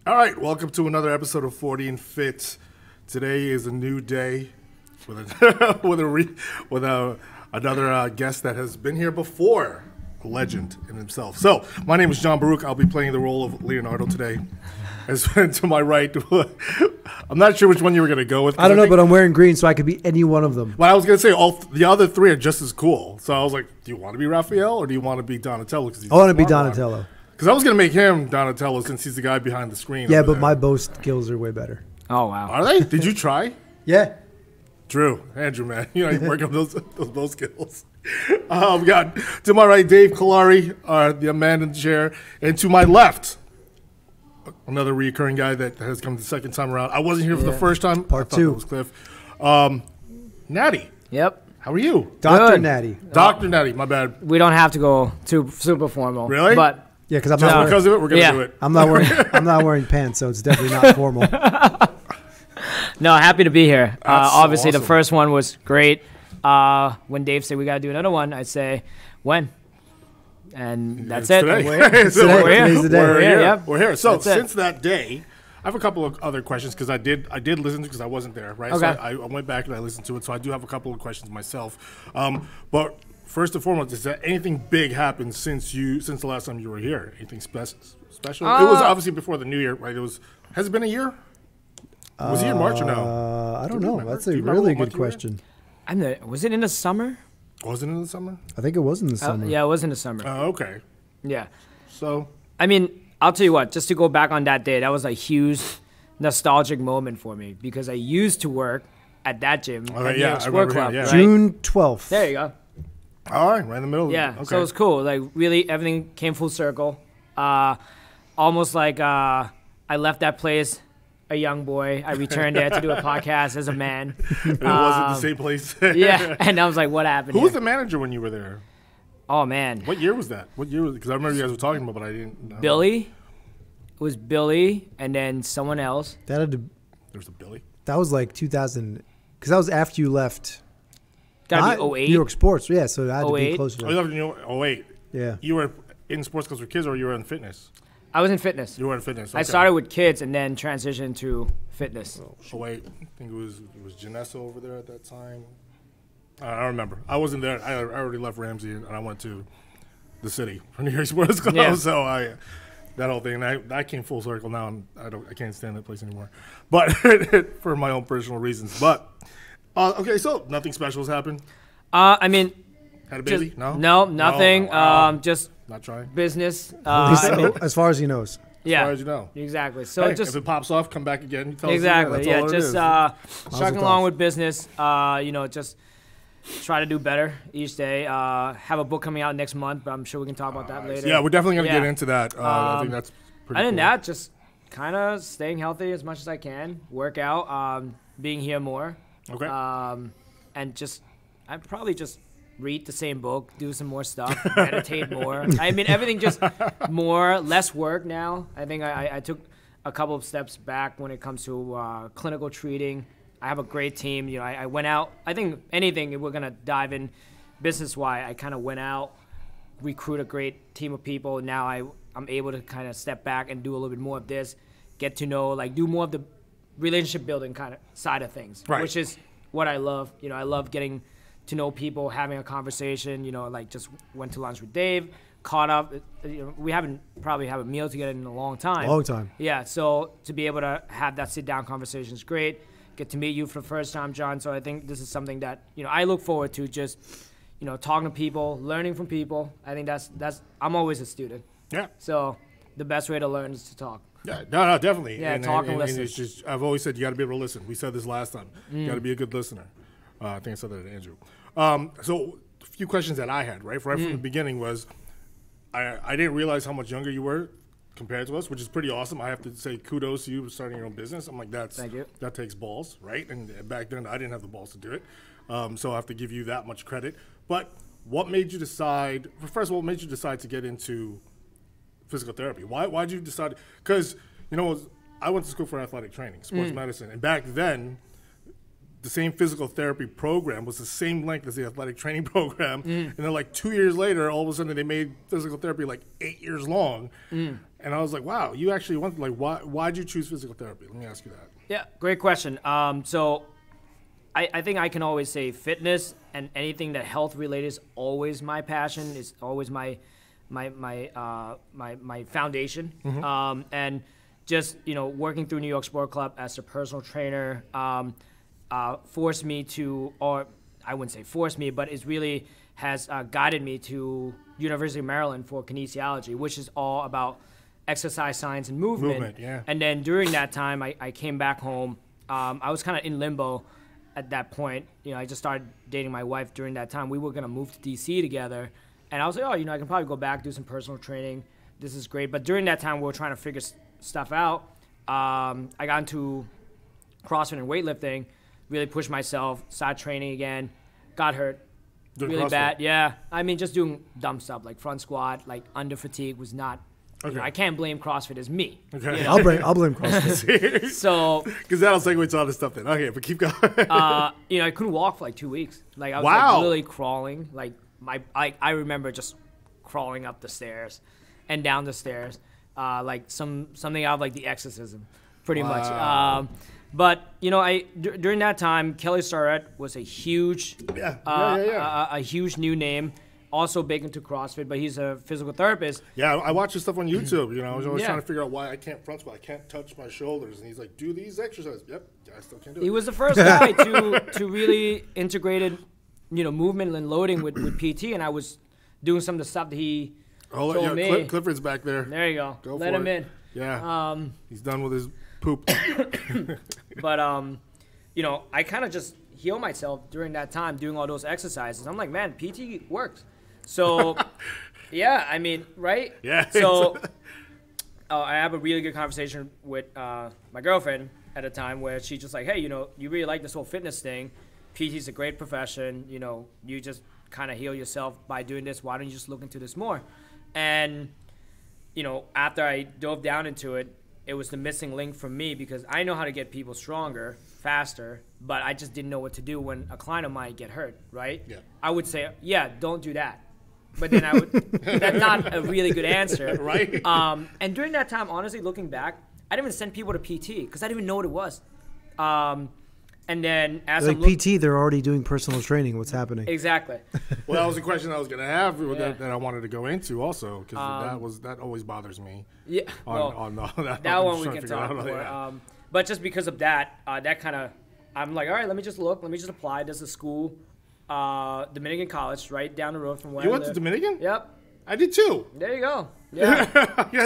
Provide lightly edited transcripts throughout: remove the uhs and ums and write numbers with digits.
All right, welcome to another episode of 40 and Fit. Today is a new day with another guest that has been here before, a legend in himself. So, my name is John Baruch. I'll be playing the role of Leonardo today. As to my right, I'm not sure which one you were going to go with. I don't know, but I'm wearing green, so I could be any one of them. But I was going to say the other three are just as cool. So I was like, do you want to be Raphael or do you want to be Donatello? I want to be Donatello. Because I was going to make him Donatello since he's the guy behind the screen. Yeah, but my bow skills are way better. Oh, wow. Are they? Did you try? Yeah. Drew, Andrew, man. You know, you work up those bow skills. We got, to my right, Dave Kalari, the man in the chair. And to my left, another recurring guy that has come the second time around. I wasn't here for the first time. Part two. That was Cliff. Natty. Yep. How are you? Dr. Good. Natty. Dr. Natty, my bad. We don't have to go too super formal. Really? But Yeah, because Because of it, we're going to do it. I'm not wearing pants, so it's definitely not formal. no, happy to be here. Obviously, awesome. the first one was great. When Dave said we got to do another one, I'd say, when? And that's it. Today. We're here. So We're here. Today's the day. We're here. Yep. We're here. So That's it. since that day, I have a couple of other questions because I did listen to because I wasn't there, right? Okay. So I went back and I listened to it. So I do have a couple of questions myself. But first and foremost, is there anything big happened since the last time you were here? Anything special? It was obviously before the new year, right? Has it been a year? Was it in March or no? I don't you know. remember? That's Do a you remember really what month good you were in? question. Was it in the summer? Was it in the summer? I think it was in the summer. Yeah, it was in the summer. Oh, okay. Yeah. So I mean, I'll tell you what, just to go back on that day, that was a huge nostalgic moment for me because I used to work at that gym at New York Sport Club. yeah. Right? June 12th. There you go. all right, right in the middle. Yeah, Okay. so it was cool. Like, really, everything came full circle. Almost like I left that place a young boy. I returned there to do a podcast as a man. It wasn't the same place. Yeah, and I was like, what happened Who here? was the manager when you were there? Oh, man. What year was that? What year was it? Because I remember you guys were talking about, but I didn't know. Billy. It was Billy and then someone else. There was a Billy. That was like 2000, because that was after you left. Gotta be 08. New York Sports, yeah, so that had to be 08. closer. Oh, you left in 08. Yeah. You were in sports clubs for kids or you were in fitness? I was in fitness. You were in fitness. Okay. I started with kids and then transitioned to fitness. 08. I think it was Janessa over there at that time. I don't remember. I wasn't there. I already left Ramsey and I went to the city for New York Sports Club. Yeah. So that whole thing, I came full circle now, and I can't stand that place anymore. But for my own personal reasons. But okay, so nothing special has happened. I mean, Had a baby? just, No, no, nothing. No? Wow. Just Not trying. business. As far as he knows. Yeah, As far as you know. exactly. So Hey, just if it pops off, come back again. Tell exactly, us yeah. that's all Just it is. chugging tov. along with business. Just try to do better each day. Have a book coming out next month, but I'm sure we can talk about that later. Yeah, we're definitely going to Yeah. get into that. I think that's pretty Other than cool. that, just kind of staying healthy as much as I can, work out, being here more, Okay. and just I'd probably just read the same book, do some more stuff, meditate more. I mean, everything just less work now. I think I took a couple of steps back when it comes to clinical treating. I have a great team. You know, I went out. I think anything, if we're going to dive in business-wise, I kind of went out, recruit a great team of people. Now I'm able to kind of step back and do a little bit more of this, get to know, like do more of the relationship building kind of side of things, Right. which is what I love. You know, I love getting to know people, having a conversation. You know, like just went to lunch with Dave, caught up. You know, we haven't probably had a meal together in a long time. Long time. Yeah, so to be able to have that sit-down conversation is great. Get to meet you for the first time, John. So I think this is something that, you know, I look forward to, just, you know, talking to people, learning from people. I think that's I'm always a student. Yeah. So the best way to learn is to talk. Yeah, no, definitely. Yeah, talk and listen. it's just, I've always said you got to be able to listen. We said this last time. You got to be a good listener. I think I said that to Andrew. So a few questions that I had, right from the beginning was, I didn't realize how much younger you were compared to us, which is pretty awesome. I have to say kudos to you for starting your own business. I'm like, Thank you. that takes balls, right? And back then I didn't have the balls to do it. So I have to give you that much credit. But what made you decide, first of all, what made you decide to get into physical therapy? Why'd you decide? Because, you know, I went to school for athletic training, sports medicine. And back then, the same physical therapy program was the same length as the athletic training program. And then like 2 years later, all of a sudden they made physical therapy like 8 years long. And And I was like, wow, you actually went, like, why'd you choose physical therapy? Let me ask you that. Yeah, great question. So I think I can always say fitness and anything that health related is always my passion. It's always my foundation. And just, working through New York Sport Club as a personal trainer forced me to, or I wouldn't say forced me, but it really has guided me to University of Maryland for kinesiology, which is all about exercise science and movement. Yeah. And then during that time, I came back home. I was kind of in limbo at that point. I just started dating my wife during that time. We were going to move to D.C. together. And I was like, I can probably go back, do some personal training. This is great. But during that time, we were trying to figure stuff out. I got into CrossFit and weightlifting, really pushed myself, started training again, got hurt really bad. Yeah. I mean, just doing dumb stuff like front squat, like under fatigue was not. Okay. I can't blame CrossFit as me. Okay. I'll blame CrossFit. So, because that'll segue to all this stuff then. Okay, but keep going. I couldn't walk for like 2 weeks. Like I was like literally crawling. Like I remember just crawling up the stairs and down the stairs, like something out of like The Exorcism, pretty much. But during that time, Kelly Starrett was a huge, a huge new name. Also big into CrossFit, but he's a physical therapist. Yeah, I watch his stuff on YouTube. I was always trying to figure out why I can't front squat. I can't touch my shoulders. And he's like, do these exercises. Yep, I still can't do it. He was the first guy to really integrated, movement and loading with PT, and I was doing some of the stuff that he told me. Clifford's back there. There you go. Let him in. Yeah. He's done with his poop. But I kind of just healed myself during that time doing all those exercises. I'm like, man, PT works. So, yeah, I mean, right? Yeah. So, I have a really good conversation with my girlfriend at a time where she's just like, hey, you really like this whole fitness thing. PT's a great profession. You just kind of heal yourself by doing this. Why don't you just look into this more? And, after I dove down into it, it was the missing link for me because I know how to get people stronger, faster, but I just didn't know what to do when a client of mine get hurt, right? Yeah. I would say, yeah, don't do that. But then that's not a really good answer. Right. And during that time, honestly, looking back, I didn't even send people to PT because I didn't even know what it was. And then as PT, they're already doing personal training. What's happening? Exactly. Well, that was a question I was going to have that I wanted to go into also because that always bothers me. Yeah. That one we can talk about. But just because of that, that kind of, I'm like, all right, let me just look. Let me just apply. There's a school, Dominican College, right down the road from where I live. You went to Dominican? Yep. I did too. There you go. Yeah.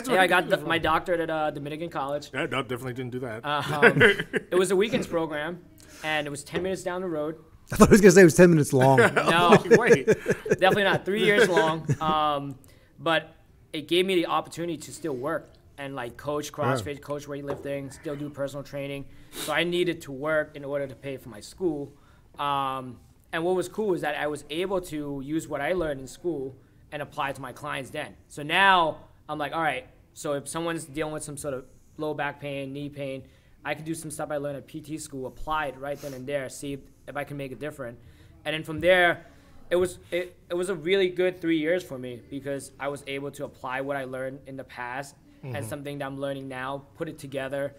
I got my doctorate at Dominican College. Yeah, no, definitely didn't do that. It was a weekends program, and it was 10 minutes down the road. I thought I was going to say it was 10 minutes long. No, wait. Definitely not. 3 years long. But it gave me the opportunity to still work and like coach CrossFit, coach weightlifting, still do personal training. So I needed to work in order to pay for my school. And what was cool is that I was able to use what I learned in school and apply it to my clients then. So now I'm like, all right, so if someone's dealing with some sort of low back pain, knee pain, I can do some stuff I learned at PT school, apply it right then and there, see if I can make it different. And then from there, it was a really good 3 years for me because I was able to apply what I learned in the past and something that I'm learning now, put it together,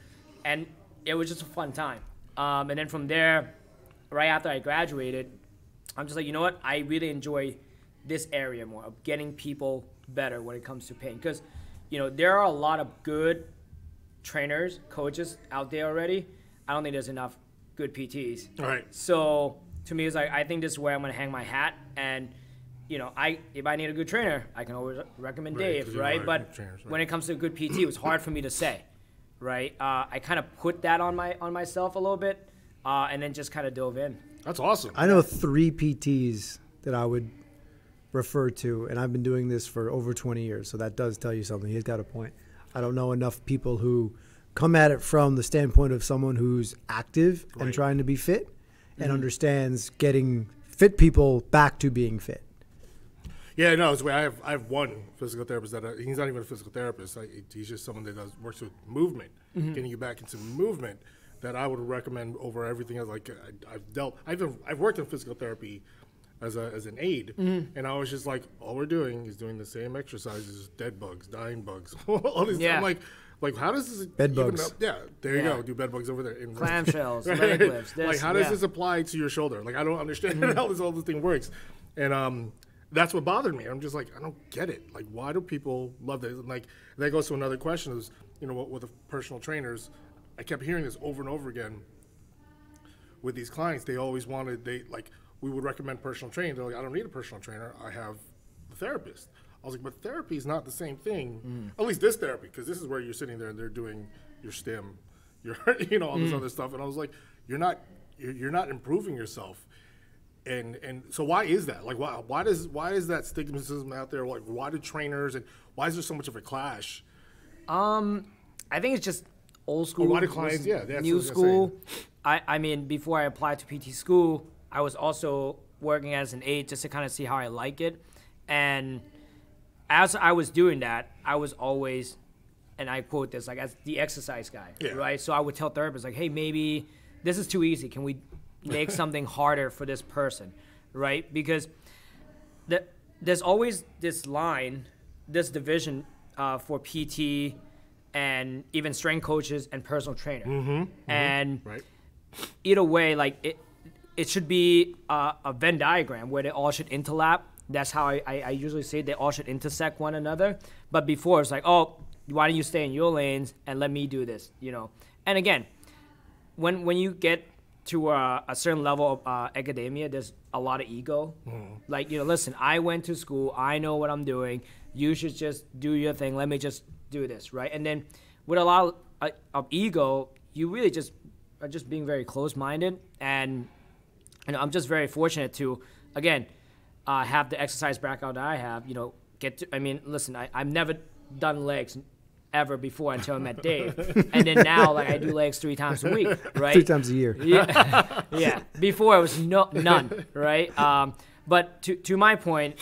and it was just a fun time. And then from there, right after I graduated, I'm just like, you know what? I really enjoy this area more of getting people better when it comes to pain because, there are a lot of good trainers, coaches out there already. I don't think there's enough good PTs. All right. So to me, it's like I think this is where I'm gonna hang my hat. And if I need a good trainer, I can always recommend Dave, right? But when it comes to a good PT, it was hard for me to say, right? I kind of put that on myself a little bit, and then just kind of dove in. That's awesome. I know 3 PTs that I would refer to, and I've been doing this for over 20 years, so that does tell you something. He's got a point. I don't know enough people who come at it from the standpoint of someone who's active and trying to be fit and understands getting fit people back to being fit. Yeah, no, it's I have one physical therapist that he's not even a physical therapist. He's just someone that works with movement, getting you back into movement. That I would recommend over everything else. Like I've worked in physical therapy as an aide, and I was just like, all we're doing is doing the same exercises, dead bugs, dying bugs, all these. Yeah. I'm like, how does this Bed even bugs. up? Yeah, there you go. Do bed bugs over there. Clamshells, leg lifts. Like, how does this apply to your shoulder? Like, I don't understand how this whole thing works, and that's what bothered me. I'm just like, I don't get it. Like, why do people love this? And like, that goes to another question: is with the personal trainers, I kept hearing this over and over again. With these clients, they always wanted we would recommend personal training. They're like, I don't need a personal trainer. I have the therapist. I was like, but therapy is not the same thing. At least this therapy, because this is where you're sitting there and they're doing your stim, your all this other stuff. And I was like, you're not improving yourself. And so why is that? Like, why is that stigmatism out there? Like, why do trainers and why is there so much of a clash? I think it's just old school. Or why do clients? Yeah, that's new what I was gonna school. I mean, before I applied to PT school, I was also working as an aide just to kind of see how I like it. And as I was doing that, I was always, and I quote this, like, as the exercise guy, right? So I would tell therapists, like, hey, maybe this is too easy. Can we make something harder for this person, right? Because there's always this line, this division for PT and even strength coaches and personal trainer. And either way, like, it should be a Venn diagram where they all should interlap. That's how I usually say they all should intersect one another. But before, it's like, oh, why don't you stay in your lanes and let me do this, And again, when you get to a certain level of academia, there's a lot of ego. Like, listen, I went to school. I know what I'm doing. You should just do your thing. Let me just do this, right? And then with a lot of ego, you really just are just being very close-minded. And I'm just very fortunate to, again, have the exercise background that I have, listen, I've never done legs ever before until I met Dave. And then now, like, I do legs 3 times a week, right? 3 times a year. Yeah. Yeah. Before, it was none, right? But to my point,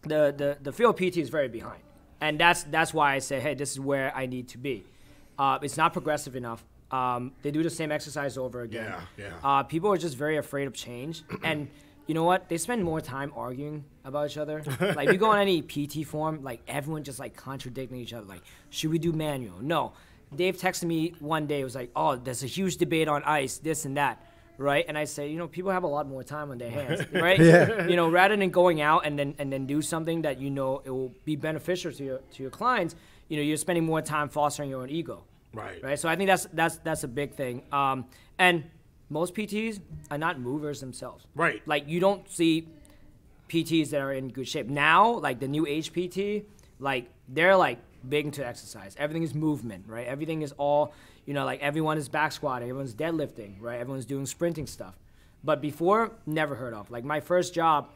the field PT is very behind. And that's why I say, hey, this is where I need to be. It's not progressive enough. They do the same exercise over again. People are just very afraid of change. And you know what? They spend more time arguing about each other. Like, you go on any PT forum, like, everyone just, like, contradicting each other. Like, should we do manual? No. Dave texted me one day. It was like, oh, there's a huge debate on ice, this and that, right? And I say, people have a lot more time on their hands, right? Rather than going out and then do something that it will be beneficial to your clients, you're spending more time fostering your own ego. Right. So I think that's a big thing. And most PTs are not movers themselves. Right. Like, you don't see PTs that are in good shape. Now, like, the new age PT, like, they're, like, big into exercise. Everything is movement, right? Everything is all, like, everyone is back squatting, everyone's deadlifting, right? Everyone's doing sprinting stuff. But before, never heard of. Like, my first job,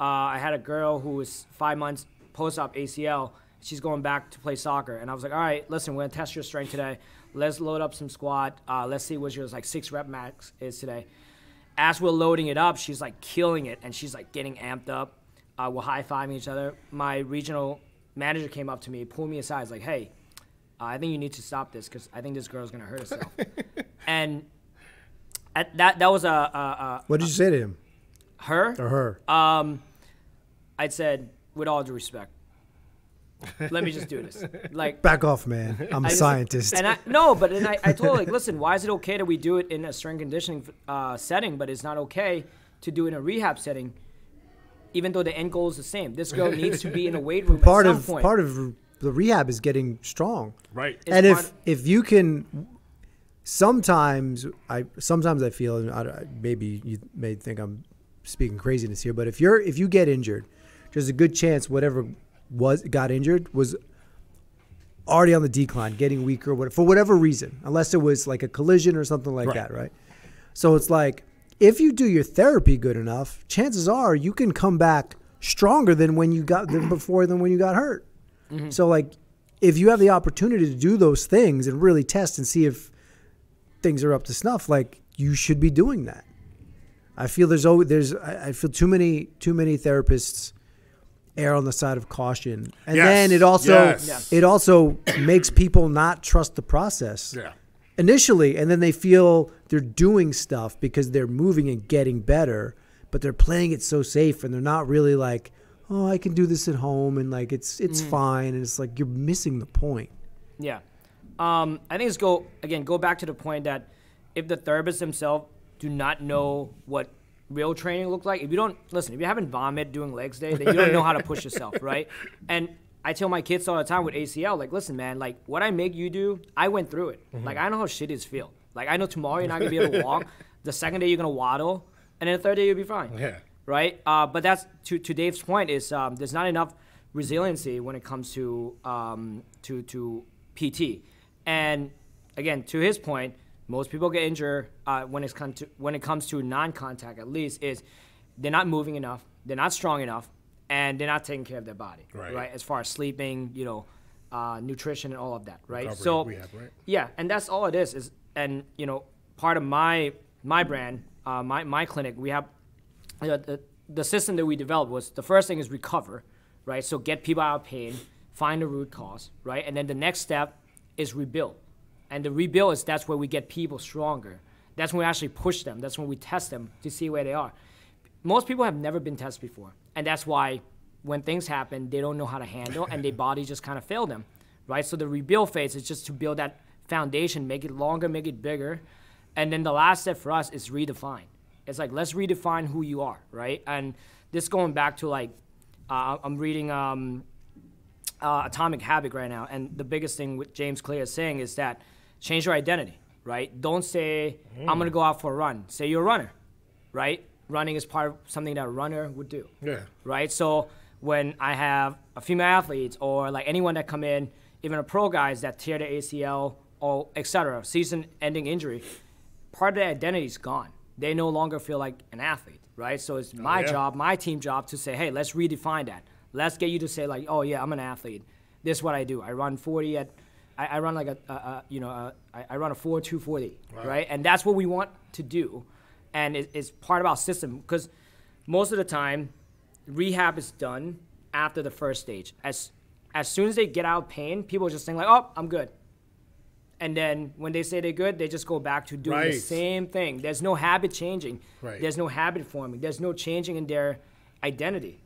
I had a girl who was 5 months post-op ACL. She's going back to play soccer. And I was like, all right, listen, we're going to test your strength today. Let's load up some squat. Let's see what yours, like, 6 rep max is today. As we're loading it up, she's, like, killing it. And she's, like, getting amped up. We're high-fiving each other. My regional manager came up to me, pulled me aside. He's like, hey, I think you need to stop this because I think this girl's going to hurt herself. And that was what did you say to him? Her? Or her? I said, with all due respect, let me just do this. Like, back off, man. I'm a scientist. And I told her, like, listen, why is it okay that we do it in a strength conditioning setting, but it's not okay to do it in a rehab setting, even though the end goal is the same? This girl needs to be in a weight room at some point. Part of the rehab is getting strong. Right. And if you can, sometimes I feel, and maybe you may think I'm speaking craziness here, but if you get injured, there's a good chance whatever got injured was already on the decline, getting weaker, for whatever reason, unless it was like a collision or something like that, right? So it's like, if you do your therapy good enough, chances are you can come back stronger than when you got hurt. Mm-hmm. So, like, if you have the opportunity to do those things and really test and see if things are up to snuff, like, you should be doing that. I feel I feel too many therapists err on the side of caution, and then it also makes people not trust the process initially, and then they feel they're doing stuff because they're moving and getting better, but but they're playing it so safe, and they're not really like, oh, I can do this at home, and like it's fine, and it's like you're missing the point. Yeah. I think it's go back to the point that if the therapists themselves do not know what real training looks like, if you haven't vomited doing legs day, then you don't know how to push yourself, right? And I tell my kids all the time with ACL, like, listen, man, like what I make you do, I went through it. Like I know how shit is feel. Like I know tomorrow you're not gonna be able to walk. The second day you're gonna waddle, and then the third day you'll be fine. Yeah. Right. But that's to Dave's point is there's not enough resiliency when it comes to PT. And again, to his point, most people get injured when it comes to non-contact. At least is they're not moving enough, they're not strong enough, and they're not taking care of their body. Right. As far as sleeping, nutrition and all of that. Right. Recovery, so rehab, right? Yeah, and that's all it is. And part of my brand, my clinic, we have the system that we developed was the first thing is recover, right? So get people out of pain, find the root cause, right? And then the next step is rebuild. And the rebuild that's where we get people stronger. That's when we actually push them. That's when we test them to see where they are. Most people have never been tested before. And that's why when things happen, they don't know how to handle and their body just kind of failed them, right? So the rebuild phase is just to build that foundation, make it longer, make it bigger. And then the last step for us is redefine. It's like, let's redefine who you are, right? And this going back to like, I'm reading Atomic Habit right now. And the biggest thing with James Clear is saying is that change your identity, right? Don't say, I'm going to go out for a run. Say you're a runner, right? Running is part of something that a runner would do, right? So when I have a female athletes or like anyone that come in, even a pro guys that tear the ACL or et cetera, season-ending injury, part of their identity is gone. They no longer feel like an athlete, right? So it's my job, my team job to say, hey, let's redefine that. Let's get you to say like, oh yeah, I'm an athlete. This is what I do. I run 40 at, I run like I run a 4.240, right? And that's what we want to do. And it's part of our system because most of the time, rehab is done after the first stage. As soon as they get out of pain, people are just saying like, oh, I'm good. And then when they say they're good, they just go back to doing the same thing. There's no habit changing. There's no habit forming. There's no changing in their identity,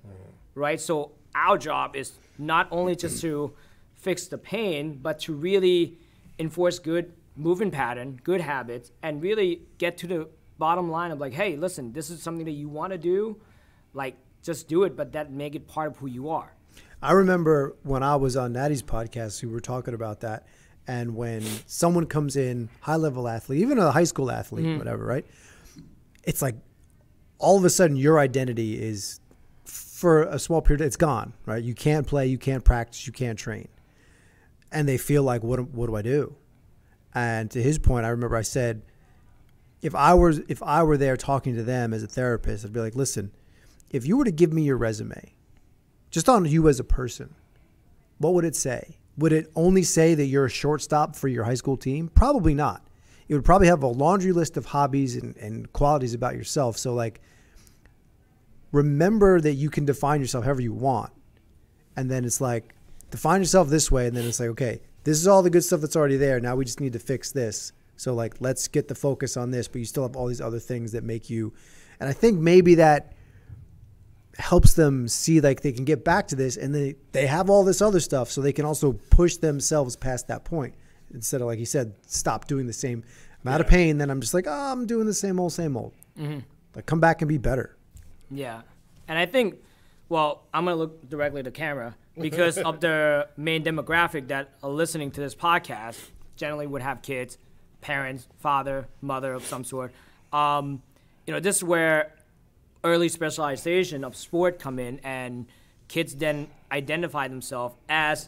right? So our job is not only just to fix the pain, but to really enforce good movement pattern, good habits, and really get to the bottom line of like, hey, listen, this is something that you want to do. Like, just do it, but that make it part of who you are. I remember when I was on Natty's podcast, we were talking about that. And when someone comes in, high-level athlete, even a high school athlete, whatever, right? It's like all of a sudden your identity is, for a small period, it's gone, right? You can't play, you can't practice, you can't train. And they feel like, what do I do? And to his point, I remember I said, if I were there talking to them as a therapist, I'd be like, listen, if you were to give me your resume, just on you as a person, what would it say? Would it only say that you're a shortstop for your high school team? Probably not. It would probably have a laundry list of hobbies and qualities about yourself. So like, remember that you can define yourself however you want. And then it's like, define yourself this way. And then it's like, okay, this is all the good stuff that's already there. Now we just need to fix this. So like, let's get the focus on this, but you still have all these other things that make you, and I think maybe that helps them see like they can get back to this and they have all this other stuff so they can also push themselves past that point instead of, like you said, stop doing the same amount of pain. Then I'm just like, oh, I'm doing the same old. Like, come back and be better. Yeah. And I think, well, I'm going to look directly at the camera because of the main demographic that are listening to this podcast generally would have kids, parents, father, mother of some sort. This is where early specialization of sport come in, and kids then identify themselves as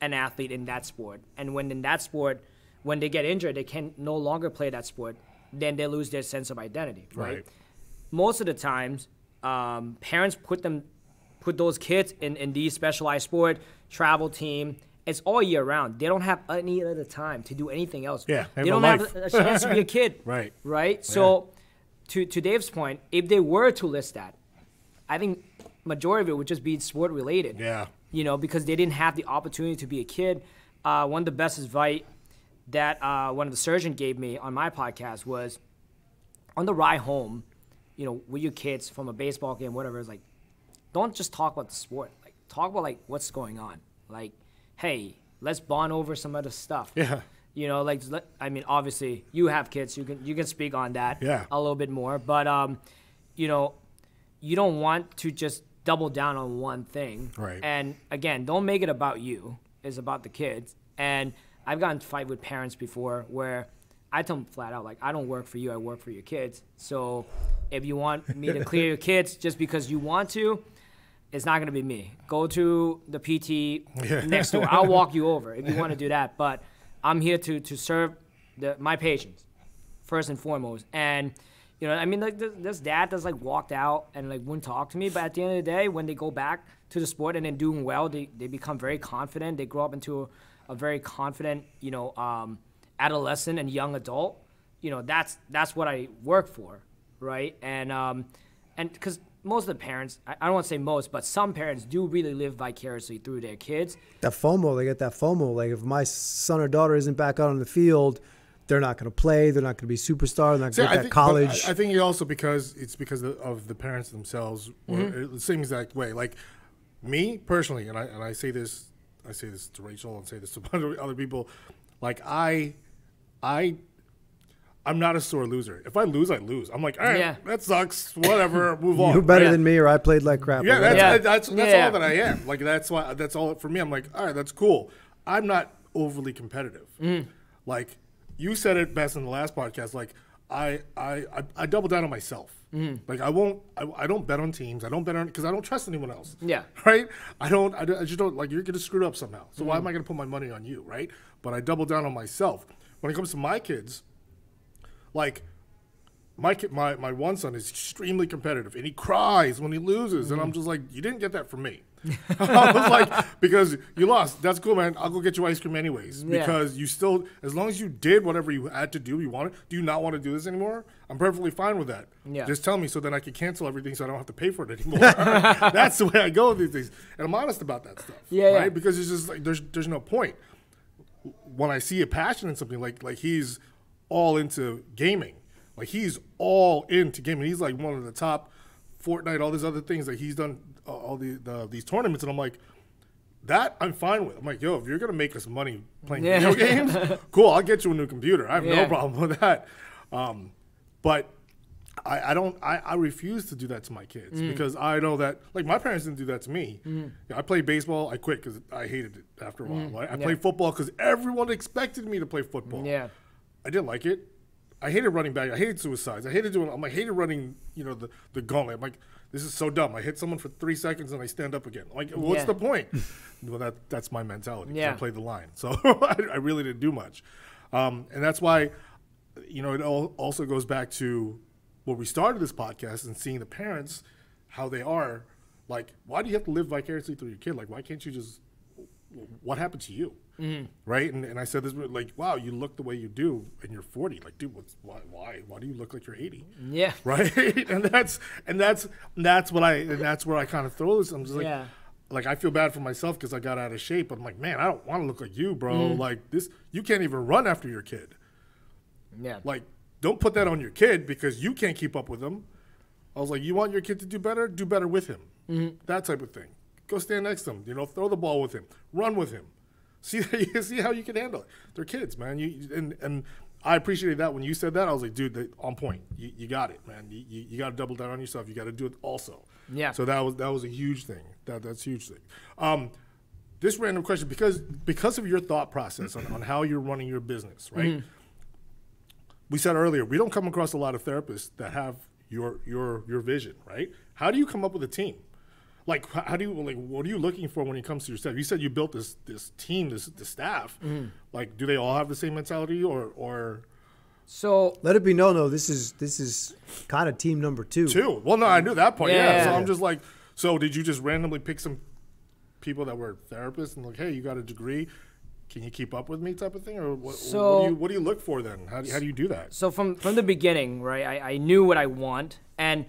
an athlete in that sport. And when in that sport, when they get injured, they can no longer play that sport, then they lose their sense of identity, right? Most of the times, parents put those kids in these specialized sport, travel team. It's all year round. They don't have any other time to do anything else. Yeah, they don't have a chance to be a kid. Right. Yeah. So to Dave's point, if they were to list that, I think majority of it would just be sport related. Yeah. Because they didn't have the opportunity to be a kid. One of the best advice that one of the surgeons gave me on my podcast was, on the ride home, you know, with your kids from a baseball game, whatever, it's like, don't just talk about the sport. Like, talk about, like, what's going on. Like, hey, let's bond over some other stuff. Yeah. You know, like, I mean, obviously, you have kids. You can speak on that a little bit more. But, you know, you don't want to just double down on one thing. Right. And, again, don't make it about you. It's about the kids. And I've gotten to fight with parents before where I tell them flat out, like, I don't work for you. I work for your kids. So if you want me to clear your kids just because you want to, it's not going to be me. Go to the PT next door. I'll walk you over if you want to do that. But I'm here to serve my patients first and foremost. And, you know, I mean, like this dad that's like walked out and like wouldn't talk to me. But at the end of the day, when they go back to the sport and then doing well, they become very confident. They grow up into a very confident, you know, adolescent and young adult. You know, that's what I work for, right? And because most of the parents, I don't want to say most, but some parents do really live vicariously through their kids. That FOMO, they get that FOMO. Like, if my son or daughter isn't back out on the field, they're not going to play. They're not going to be superstar. They're not going to get that college. I think also because of the parents themselves, the same exact way. Like me personally, and I say this to Rachel and say this to other people. Like I'm not a sore loser. If I lose, I lose. I'm like, all right, that sucks. Whatever, move on. You're better than me, or I played like crap. Yeah, that's all that I am. Like that's all for me. I'm like, all right, that's cool. I'm not overly competitive. Like you said it best in the last podcast. Like I double down on myself. Like I don't bet on teams. I don't bet on because I don't trust anyone else. Yeah. Right. I just don't like you're gonna screw it up somehow. So why am I gonna put my money on you? Right. But I double down on myself. When it comes to my kids, like my one son is extremely competitive and he cries when he loses and I'm just like, you didn't get that from me. I was like, because you lost. That's cool, man. I'll go get you ice cream anyways. Because you still, as long as you did whatever you had to do, you wanted. Do you not want to do this anymore? I'm perfectly fine with that. Yeah. Just tell me so then I can cancel everything so I don't have to pay for it anymore. That's the way I go with these things. And I'm honest about that stuff. Right? Because it's just like there's no point. When I see a passion in something like he's all into gaming. Like he's all into gaming. He's like one of the top Fortnite, all these other things that he's done, all these tournaments, and I'm like, that I'm fine with. I'm like, yo, if you're gonna make us money playing video games, cool. I'll get you a new computer. I have no problem with that. But I refuse to do that to my kids because I know that like my parents didn't do that to me. I played baseball. I quit because I hated it after a while. Right? I played football because everyone expected me to play football. Yeah, I didn't like it. I hated running back. I hated suicides. I hated hated running, you know, the gauntlet. I'm like, this is so dumb. I hit someone for 3 seconds and I stand up again. Like, what's the point? Well, that's my mentality. Yeah. I played the line. So I really didn't do much. And that's why, you know, it also goes back to where we started this podcast and seeing the parents, how they are. Like, why do you have to live vicariously through your kid? Like, why can't you just, what happened to you? Right? And I said this, like, wow, you look the way you do and you're 40. Like, dude, why do you look like you're 80? Yeah. Right? and that's where I kind of throw this. I'm just like I feel bad for myself because I got out of shape. But I'm like, man, I don't want to look like you, bro. Like this, you can't even run after your kid. Yeah. Like, don't put that on your kid because you can't keep up with him. I was like, you want your kid to do better with him. That type of thing. Go stand next to him. You know, throw the ball with him. Run with him. See how you can handle it. They're kids, man. And I appreciated that when you said that. I was like, dude, on point. You got it, man. You got to double down on yourself. You got to do it also. Yeah. So that was a huge thing. That's a huge thing. This random question because of your thought process on how you're running your business, right? We said earlier we don't come across a lot of therapists that have your vision, right? How do you come up with a team? Like, how do you what are you looking for when it comes to your staff? You said you built this team, this staff. Like, do they all have the same mentality or? So let it be known, though, this is kind of team number 2. Well, no, I knew that part. Yeah. So I'm just like, so did you just randomly pick some people that were therapists and like, hey, you got a degree? Can you keep up with me, type of thing, or what? So, what do you look for then? How do you do that? So from the beginning, right? I knew what I want, and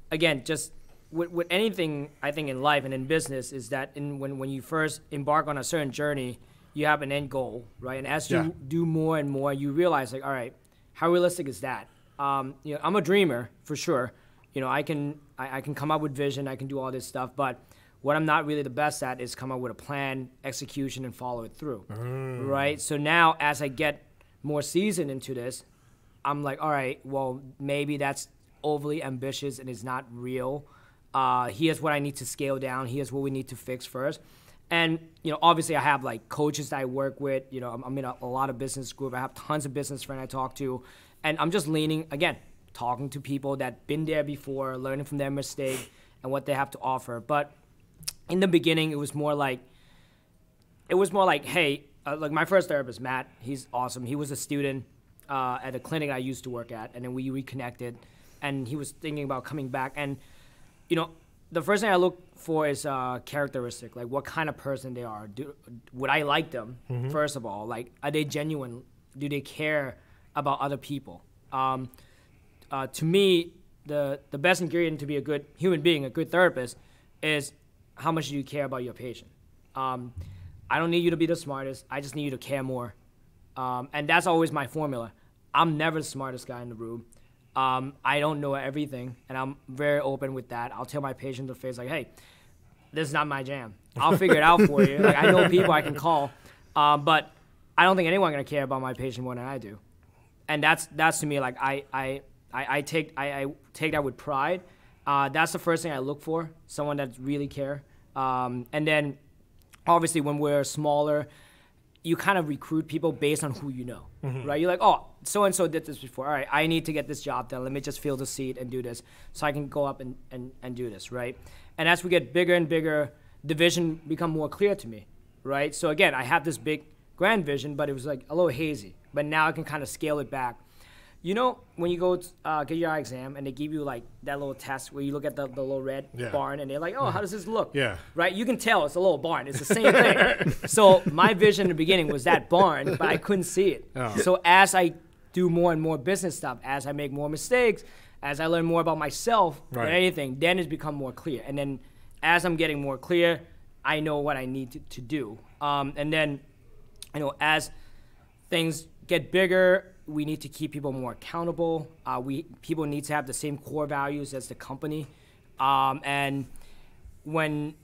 again, just. With anything, I think, in life and in business is that when you first embark on a certain journey, you have an end goal, right? And as you do more and more, you realize, like, all right, how realistic is that? You know, I'm a dreamer, for sure, I can come up with vision, I can do all this stuff, but what I'm not really the best at is come up with a plan, execution, and follow it through, right? So now as I get more seasoned into this, I'm like, all right, well, maybe that's overly ambitious and is not real. Here's what I need to scale down. Here's what we need to fix first. And, obviously I have like coaches that I work with. I'm in a lot of business group. I have tons of business friends I talk to. And I'm just leaning, again, talking to people that been there before, learning from their mistake and what they have to offer. But in the beginning, it was more like, hey, like my first therapist, Matt, he's awesome. He was a student at a clinic I used to work at, and then we reconnected, and he was thinking about coming back. And, the first thing I look for is characteristic, like what kind of person they are. Would I like them, first of all? Like, are they genuine? Do they care about other people? To me, the best ingredient to be a good human being, a good therapist, is how much do you care about your patient. I don't need you to be the smartest. I just need you to care more. And that's always my formula. I'm never the smartest guy in the room. I don't know everything, and I'm very open with that. I'll tell my patient to the face, like, hey, this is not my jam. I'll figure it out for you. Like, I know people I can call, but I don't think anyone's gonna care about my patient more than I do. And that's to me, like, I take that with pride. That's the first thing I look for, someone that really care. And then, obviously, when we're smaller, you kind of recruit people based on who you know, right? You're like, oh, so-and-so did this before. All right, I need to get this job done. Let me just fill the seat and do this so I can go up and do this, right? And as we get bigger and bigger, the vision become more clear to me, right? So again, I have this big grand vision, but it was like a little hazy. But now I can kind of scale it back. When you go get your eye exam and they give you like that little test where you look at the little red barn and they're like, oh, how does this look? Yeah. Right? You can tell it's a little barn. It's the same thing. So my vision in the beginning was that barn, but I couldn't see it. Oh. So as I do more and more business stuff, as I make more mistakes, as I learn more about myself and anything, then it's become more clear. And then as I'm getting more clear, I know what I need to do. And then, as things get bigger, we need to keep people more accountable. People need to have the same core values as the company. And when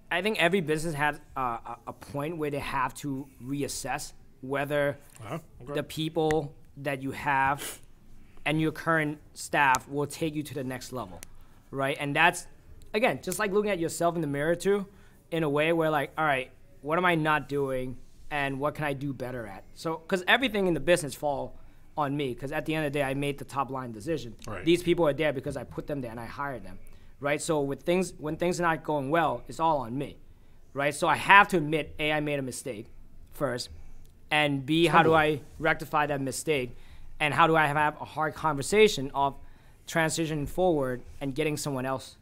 I think every business has a point where they have to reassess whether the people that you have and your current staff will take you to the next level, right? And that's, again, just like looking at yourself in the mirror too, in a way where like, all right, what am I not doing? And what can I do better at? So, because everything in the business fall on me, because at the end of the day, I made the top line decision. Right. These people are there because I put them there and I hired them, right? So when things are not going well, it's all on me, right? So I have to admit, A, I made a mistake first, and B, how do I rectify that mistake? And how do I have a hard conversation of transitioning forward and getting someone else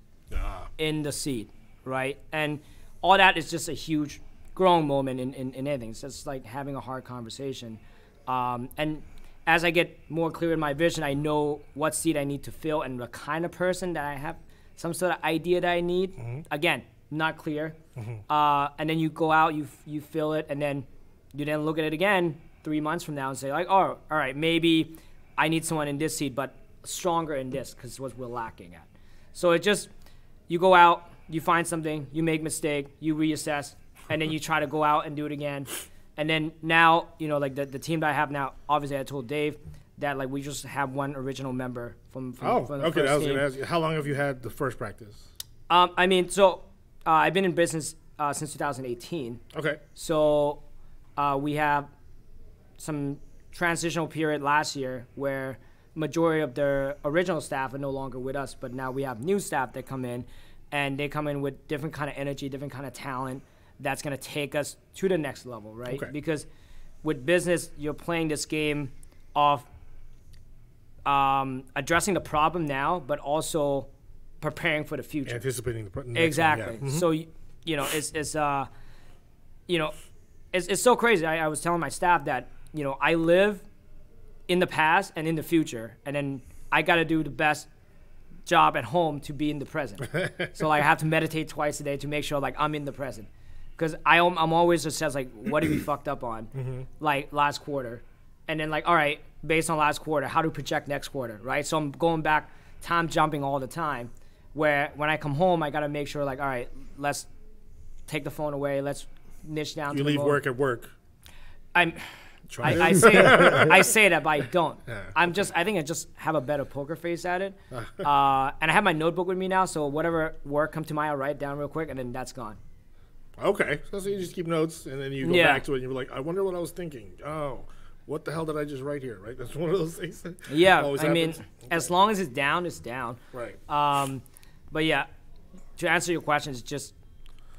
in the seat, right? And all that is just a huge growing moment in anything. It's just like having a hard conversation. And as I get more clear in my vision, I know what seat I need to fill and the kind of person that I have, some sort of idea that I need. Again, not clear. And then you go out, you fill it, and then you then look at it again 3 months from now and say like, oh, all right, maybe I need someone in this seat, but stronger in this because it's what we're lacking at. So it just, you go out, you find something, you make mistake, you reassess, and then you try to go out and do it again. And then now, like the team that I have now, obviously I told Dave that like we just have one original member from the first team. I was going to ask you, how long have you had the first practice? I've been in business since 2018. Okay. So we have some transitional period last year where majority of the original staff are no longer with us, but now we have new staff that come in, and they come in with different kind of energy, different kind of talent that's going to take us to the next level, right? Okay. Because with business, you're playing this game of addressing the problem now, but also preparing for the future. Anticipating the next exactly. One, yeah. So, it's so crazy. I was telling my staff that, I live in the past and in the future, and then I got to do the best job at home to be in the present. So like, I have to meditate twice a day to make sure like I'm in the present. Because I'm always just says like, what did we fucked up on, like last quarter, and then like, all right, based on last quarter, how to project next quarter, right? So I'm going back time jumping all the time. Where when I come home, I gotta make sure like, all right, let's take the phone away. Let's niche down. You to leave the work at work. I Try say I say that, but I don't. Yeah. I think I just have a better poker face at it. And I have my notebook with me now, so whatever work come to mind, I'll write it down real quick, and then that's gone. Okay, so you just keep notes, and then you go back to it, and you're like, I wonder what I was thinking. Oh, what the hell did I just write here? Right? That's one of those things. That Yeah, always I mean, happens. as long as it's down, it's down. Right. But yeah, to answer your questions, just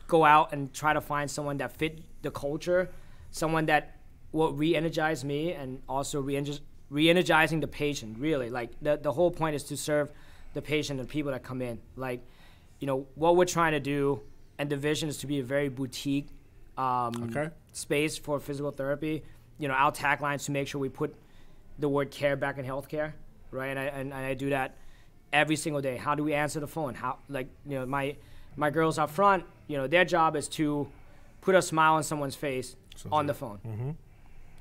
go out and try to find someone that fit the culture, someone that will re-energize me, and also re-energizing the patient. Really, like the whole point is to serve the patient and people that come in. Like, you know, what we're trying to do, and the vision is to be a very boutique space for physical therapy. You know, our tagline is to make sure we put the word care back in healthcare, right? And I do that every single day. How do we answer the phone? How, like, you know, my girls up front, you know, their job is to put a smile on someone's face on the phone. Mm-hmm.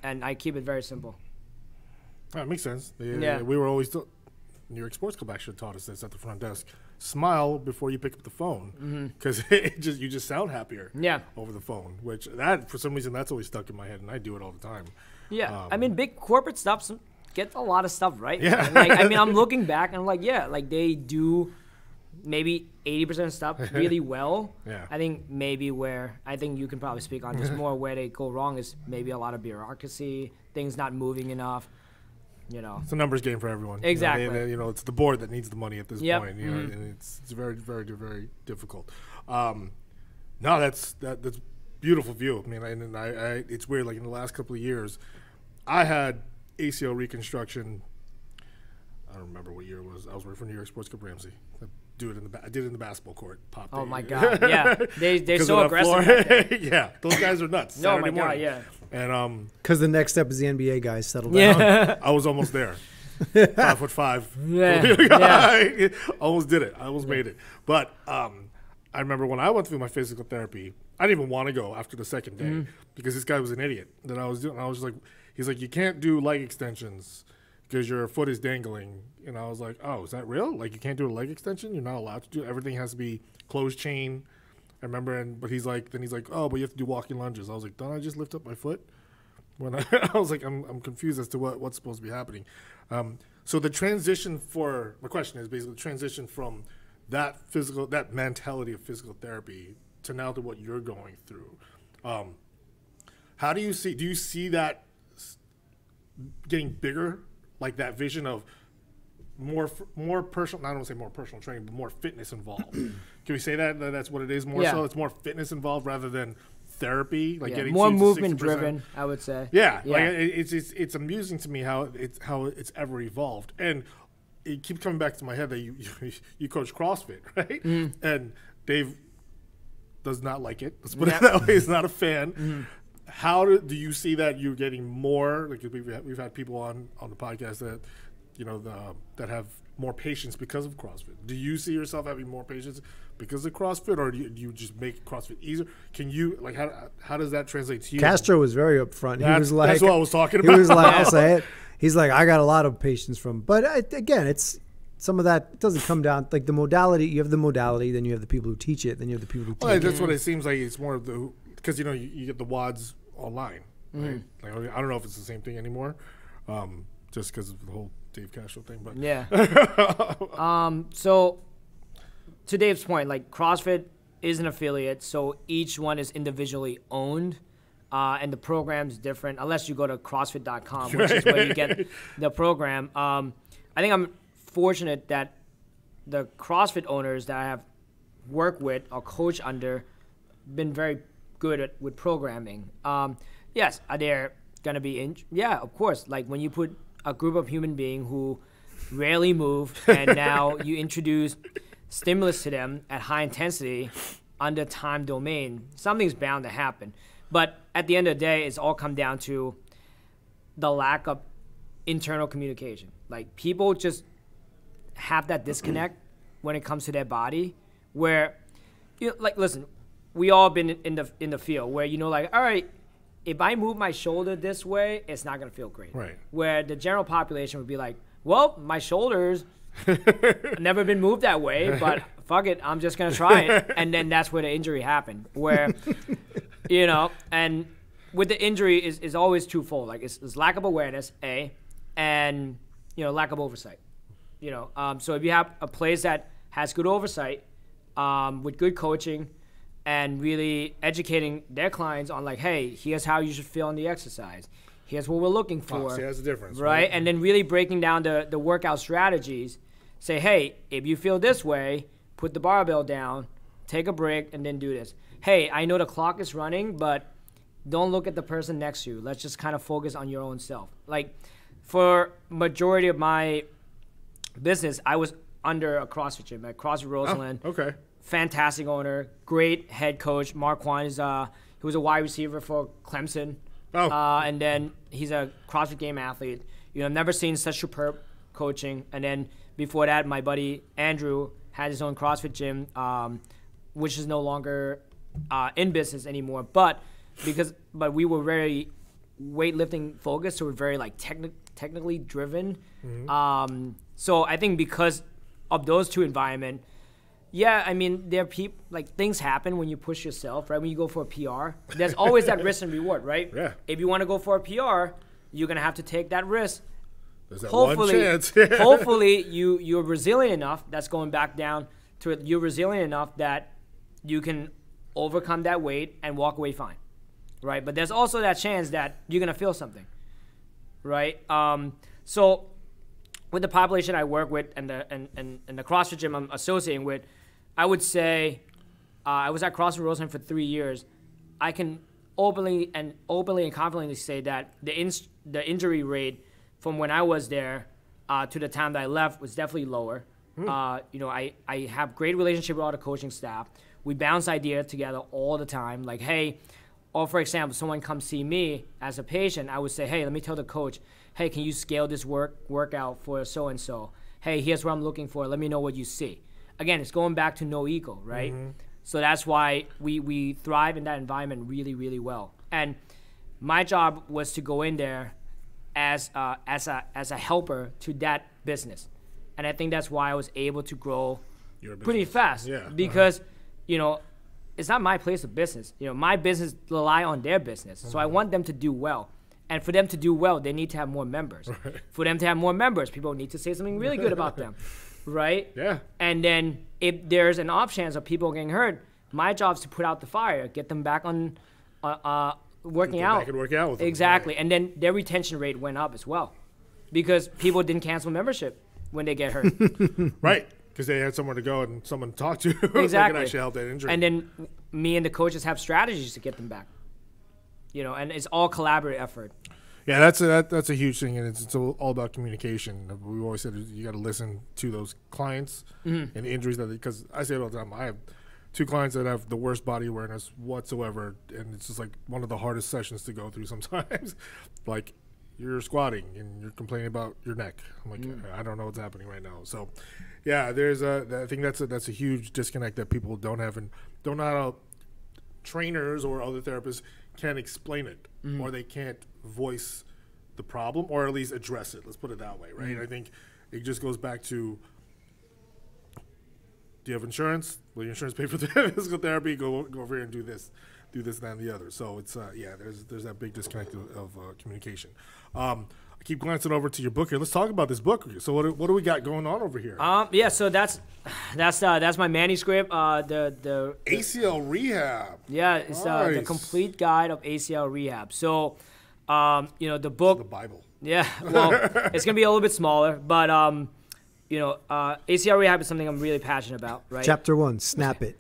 And I keep it very simple. That makes sense. Yeah. We were always New York Sports Club actually taught us this at the front desk. Smile before you pick up the phone, because you just sound happier. Yeah. Over the phone, which that for some reason that's always stuck in my head, and I do it all the time. Yeah, I mean, big corporate stuff gets a lot of stuff right. Yeah. Like, I mean, I'm looking back and I'm like, yeah, like they do maybe 80% of stuff really well. Yeah. I think maybe where I think you can probably speak on just more where they go wrong is maybe a lot of bureaucracy, things not moving enough. You know, It's a numbers game for everyone. Exactly. You know, it's the board that needs the money at this Yep. point. You know, and it's very, very, very difficult. No, that's beautiful view. I mean, and I it's weird. Like in the last couple of years, I had ACL Reconstruction. I don't remember what year it was. I was working for New York Sports Club Ramsey. I did it in the basketball court. Popped oh it. my God, yeah, they're so of that aggressive. yeah, those guys are nuts. Oh Saturday my God, morning. yeah. And Because the next step is the NBA guys settle down. Yeah. I was almost there. 5'5". Yeah. Almost did it. I almost made it. But I remember when I went through my physical therapy, I didn't even want to go after the second day because this guy was an idiot that I was doing. I was just like, he's like, you can't do leg extensions because your foot is dangling. And I was like, oh, is that real? Like you can't do a leg extension? You're not allowed to do it. Everything has to be closed chain. I remember, but he's like, oh, but you have to do walking lunges. I was like, don't I just lift up my foot? When I was like, I'm confused as to what's supposed to be happening. So the transition my question is basically the transition from that mentality of physical therapy to now to what you're going through. How do you see that getting bigger, like that vision of more personal, I don't want to say more personal training, but more fitness involved? Can we say that's what it is more so? It's more fitness involved rather than therapy, like getting more to movement 60%. driven, I would say. Yeah. Like it's amusing to me how it's ever evolved, and it keeps coming back to my head that you coach CrossFit, right? And Dave does not like it. Let's put it that way. He's not a fan. How do you see that you're getting more? Like we've had people on the podcast that that have more patience because of CrossFit. Do you see yourself having more patience because of CrossFit, or do you just make CrossFit easier? Can you how does that translate to you? Castro was very upfront. He was like, that's what I was talking about. He was like, I'll say it. He's like, I got a lot of patience from, but again, it's some of that doesn't come down like the modality. You have the modality, then you have the people who teach it, then you have the people who teach it. That's what it seems like. It's more of because you get the WODs online. Right? Like, I don't know if it's the same thing anymore, just because of the whole Dave Castro thing. But yeah. So to Dave's point, like CrossFit is an affiliate, so each one is individually owned, and the program's different unless you go to CrossFit.com, which is where you get the program. I think I'm fortunate that the CrossFit owners that I have worked with or coached under been very good with programming. Yes, are there going to be yeah, of course. Like when you put a group of human beings who rarely move and now you introduce stimulus to them at high intensity under time domain, something's bound to happen. But at the end of the day, it's all come down to the lack of internal communication. Like people just have that disconnect when it comes to their body where, like, listen, we all been in the field where, like, all right, if I move my shoulder this way, it's not going to feel great. Right. Where the general population would be like, well, my shoulders I've never been moved that way, but fuck it, I'm just gonna try it. And then that's where the injury happened, where, you know, and with the injury is always twofold. Like it's lack of awareness, and you know, lack of oversight. You know, so if you have a place that has good oversight, with good coaching, and really educating their clients on like, hey, here's how you should feel on the exercise. Here's what we're looking for. See, that's the difference, right? And then really breaking down the workout strategies. Say, hey, if you feel this way, put the barbell down, take a break, and then do this. Hey, I know the clock is running, but don't look at the person next to you. Let's just kind of focus on your own self. Like, for majority of my business, I was under a CrossFit gym at CrossFit Roseland. Oh, okay. Fantastic owner, great head coach. Mark Kwan is he was a wide receiver for Clemson. Oh. And then he's a CrossFit Game athlete. You know, I've never seen such superb coaching. And then before that, my buddy Andrew had his own CrossFit gym, which is no longer in business anymore. But we were very weightlifting focused, so we're very like technically driven. Mm-hmm. So I think because of those two environments, yeah, I mean, there are people, like, things happen when you push yourself, right? When you go for a PR, there's always that risk and reward, right? Yeah. If you want to go for a PR, you're going to have to take that risk. There's that one chance. Hopefully, you're resilient enough, that's going back down to it, you're resilient enough that you can overcome that weight and walk away fine, right? But there's also that chance that you're going to feel something, right? So with the population I work with and the CrossFit gym I'm associating with, I would say I was at CrossFit Roseland for 3 years. I can openly and confidently say that the injury rate from when I was there to the time that I left was definitely lower. You know, I have great relationship with all the coaching staff. We bounce ideas together all the time. Like, hey, or for example, someone comes see me as a patient, I would say, hey, let me tell the coach, hey, can you scale this workout for so-and-so? Hey, here's what I'm looking for. Let me know what you see. Again, it's going back to no ego, right? Mm-hmm. So that's why we thrive in that environment really, really well. And my job was to go in there as a helper to that business. And I think that's why I was able to grow pretty fast. Yeah. Because, you know, it's not my place of business. You know, my business rely on their business. So I want them to do well. And for them to do well, they need to have more members. Right. For them to have more members, people need to say something really good about them, right? Yeah. And then if there's an off chance of people getting hurt, my job is to put out the fire, get them back on working out. Back and work out with them. Exactly. Right. And then their retention rate went up as well because people didn't cancel membership when they get hurt. Right. Because they had somewhere to go and someone to talk to. Exactly. That can actually help that injury. And then me and the coaches have strategies to get them back. You know, and it's all collaborative effort. Yeah, that's a huge thing, and it's all about communication. We always said you got to listen to those clients and the injuries because I say it all the time. I have 2 clients that have the worst body awareness whatsoever, and it's just like one of the hardest sessions to go through sometimes. Like, you're squatting and you're complaining about your neck. I'm like, I don't know what's happening right now. So, yeah, I think that's a huge disconnect that people don't have and don't know how trainers or other therapists can't explain it or they can't voice the problem or at least address it. Let's put it that way, right? I think it just goes back to, do you have insurance? Will your insurance pay for the physical therapy? Go over here and do this, that, and the other. So it's there's that big disconnect of communication. I keep glancing over to your book here. Let's talk about this book. So what do we got going on over here? Yeah. So that's my manuscript. The ACL Rehab. Yeah, it's nice. The complete guide of ACL Rehab. So, you know, the book. The Bible. Yeah. Well, it's gonna be a little bit smaller, but you know, ACL Rehab is something I'm really passionate about. Right. Chapter 1, snap it.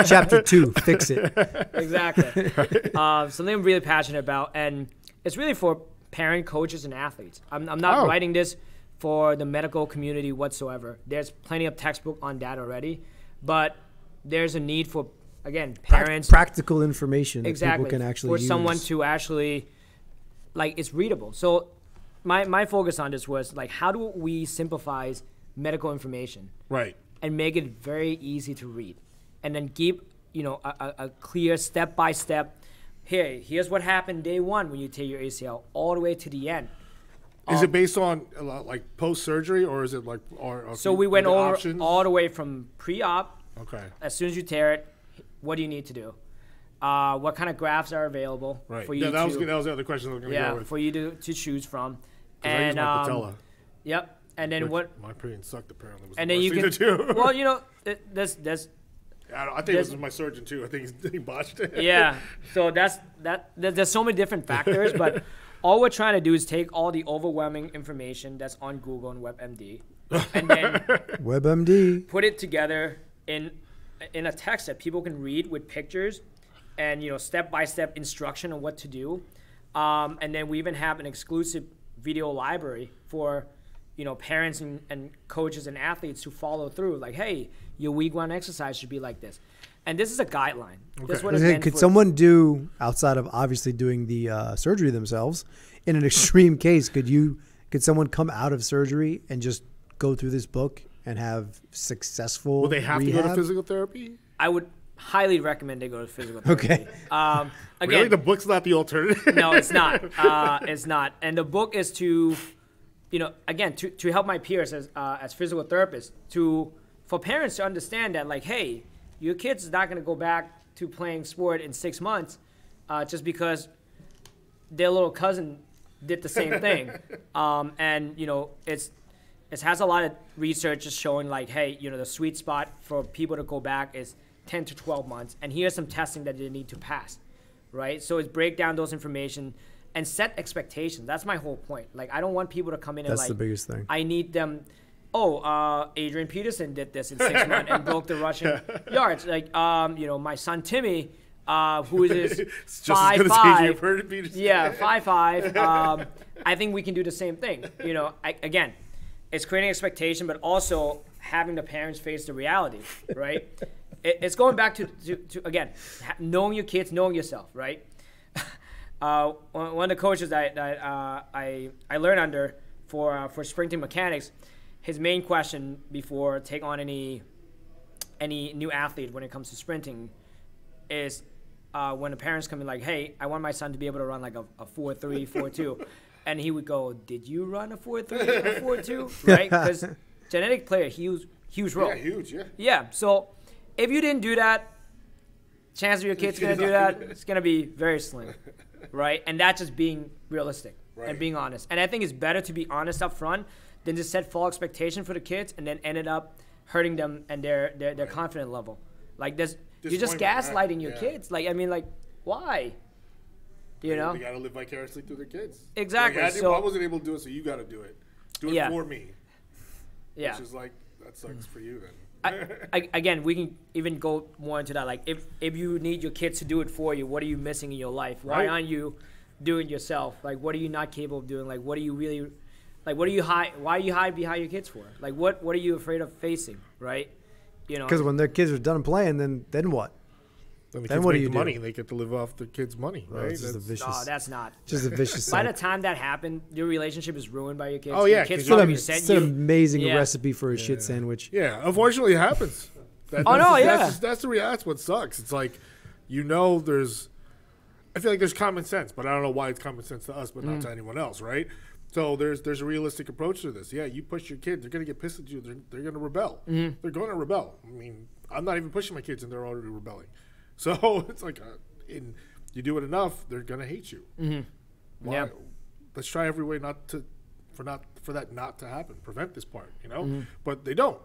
Chapter 2, fix it. Exactly. Something I'm really passionate about, and it's really for parent, coaches, and athletes. I'm not writing this for the medical community whatsoever. There's plenty of textbook on that already, but there's a need for, again, parents. Practical information that people can actually use. For someone to actually, like, it's readable. So my focus on this was, like, how do we simplify medical information? Right. And make it very easy to read. And then give, you know, a clear step-by-step, here's what happened day 1 when you tear your ACL, all the way to the end. Is it based on like post surgery, or is it like So we went over options? all the way from pre-op. Okay. As soon as you tear it, what do you need to do? What kind of grafts are available Right. for you? Yeah, that was the other question I was going to go with. For you to choose from. I use my patella. Yep. And then Which my opinion sucked apparently. Was And the then you worst can. thing to do. Well, you know, there's I think this was my surgeon too. I think he botched it. yeah. So there's so many different factors, but all we're trying to do is take all the overwhelming information that's on Google and WebMD, and then WebMD. put it together in a text that people can read with pictures, and step-by-step instruction on what to do, and then we even have an exclusive video library for parents and coaches and athletes to follow through. Like, hey, your week 1 exercise should be like this, and this is a guideline. This is what it's meant Could for. someone do, outside of obviously doing the surgery themselves, in an extreme case, could someone come out of surgery and just go through this book and have successful Will they have rehab? to go to physical therapy? I would highly recommend they go to physical therapy. Okay. Again, Really, the book's not the alternative. no, it's not. It's not. And the book is to, again, to help my peers as physical therapists, for parents to understand that, like, hey, your kid's not going to go back to playing sport in 6 months just because their little cousin did the same thing. And it has a lot of research just showing, like, hey, the sweet spot for people to go back is 10 to 12 months, and here's some testing that they need to pass, right? So it's break down those information and set expectations. That's my whole point. Like, I don't want people to come in That's and, like, the biggest thing. I need them, Adrian Peterson did this in 6 months and broke the Russian yards. Like, my son Timmy, who is 5'5", yeah, 5'5", I think we can do the same thing. Again, it's creating expectation, but also having the parents face the reality, right? It's going back to again, knowing your kids, knowing yourself, right? One of the coaches that I learned under for sprinting mechanics, his main question before take on any new athlete when it comes to sprinting is when the parents come in like, hey, I want my son to be able to run like a 4.3, 4.2. And he would go, did you run a 4.3 or 4.2? Right? Because genetic player, huge role. Yeah, huge, yeah. Yeah, so if you didn't do that, chance of your kid's going to do that, it's going to be very slim, right? And that's just being realistic and being honest. And I think it's better to be honest up front than to set false expectation for the kids and then ended up hurting them and their confidence level. Like, you're just gaslighting your kids. Like, I mean, like, why? You know? They got to live vicariously through their kids. Exactly. Like, So I wasn't able to do it, so you got to do it. Do it for me. Yeah. Which is like, that sucks for you then. Again, we can even go more into that. Like, if you need your kids to do it for you, what are you missing in your life? Why aren't you doing it yourself? Like, what are you not capable of doing? Like, what are you really, like, what are you hide? Why are you hide behind your kids for? Like, what are you afraid of facing? Right? Because when their kids are done playing, then what? Then what do you do? Money. They get to live off their kids' money, right? It's just a vicious. No, that's not. Just a vicious. By the time that happened, your relationship is ruined by your kids. Oh yeah, your kids it's an amazing recipe for a shit sandwich. Yeah, unfortunately, it happens. That's what sucks. It's like, there's. I feel like there's common sense, but I don't know why it's common sense to us, but not to anyone else, right? So there's a realistic approach to this. Yeah, you push your kids, they're gonna get pissed at you. They're gonna rebel. Mm-hmm. They're going to rebel. I mean, I'm not even pushing my kids, and they're already rebelling. So it's like, you do it enough, they're gonna hate you. Mm-hmm. Yeah. Let's try every way for that not to happen. Prevent this part, Mm-hmm. But they don't,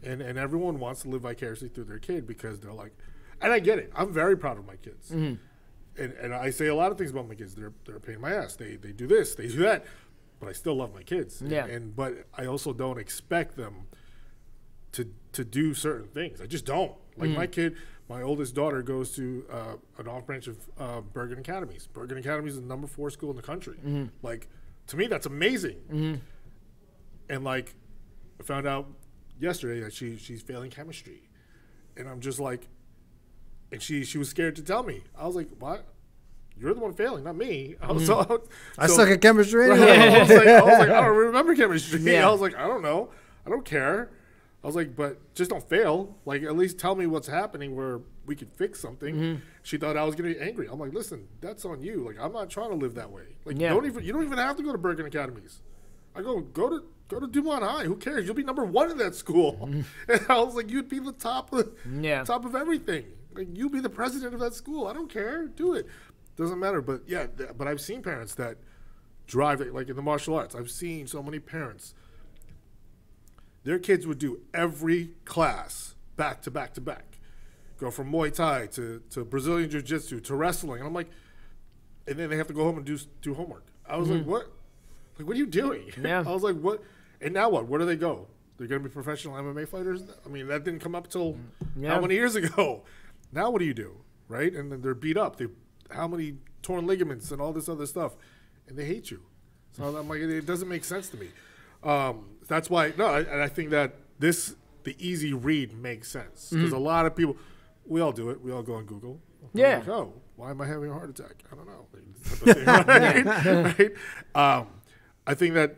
and everyone wants to live vicariously through their kid because they're like, and I get it. I'm very proud of my kids, and I say a lot of things about my kids. They're a pain in my ass. They do this, they do that, but I still love my kids. Yeah. But I also don't expect them to do certain things. I just don't. Like my kid. My oldest daughter goes to an off branch of Bergen Academies. Bergen Academies is the number 4 school in the country. Mm-hmm. Like, to me, that's amazing. Mm-hmm. And like, I found out yesterday that she's failing chemistry, and I'm just like, and she was scared to tell me. I was like, what? You're the one failing, not me. I suck at chemistry anyway. I was like, I don't remember chemistry. Yeah. I was like, I don't know. I don't care. I was like, but just don't fail. Like, at least tell me what's happening where we could fix something. Mm-hmm. She thought I was going to get angry. I'm like, listen, that's on you. Like, I'm not trying to live that way. Like, you don't even have to go to Bergen Academies. I go to Dumont High. Who cares? You'll be number 1 in that school. And I was like, you'd be the top of everything. Like, you be the president of that school. I don't care. Do it. Doesn't matter. But yeah, but I've seen parents that drive it, like in the martial arts. I've seen so many parents. Their kids would do every class back to back to back. Go from Muay Thai to Brazilian Jiu-Jitsu to wrestling. And I'm like, and then they have to go home and do homework. I was like, what? Like, what are you doing? Yeah. I was like, what? And now what? Where do they go? They're going to be professional MMA fighters? I mean, that didn't come up till how many years ago? Now what do you do, right? And then they're beat up. How many torn ligaments and all this other stuff, and they hate you. So I'm like, it doesn't make sense to me. That's why, I think that the easy read makes sense. Because a lot of people, we all do it. We all go on Google. Yeah. Like, oh, why am I having a heart attack? I don't know. Right? I think that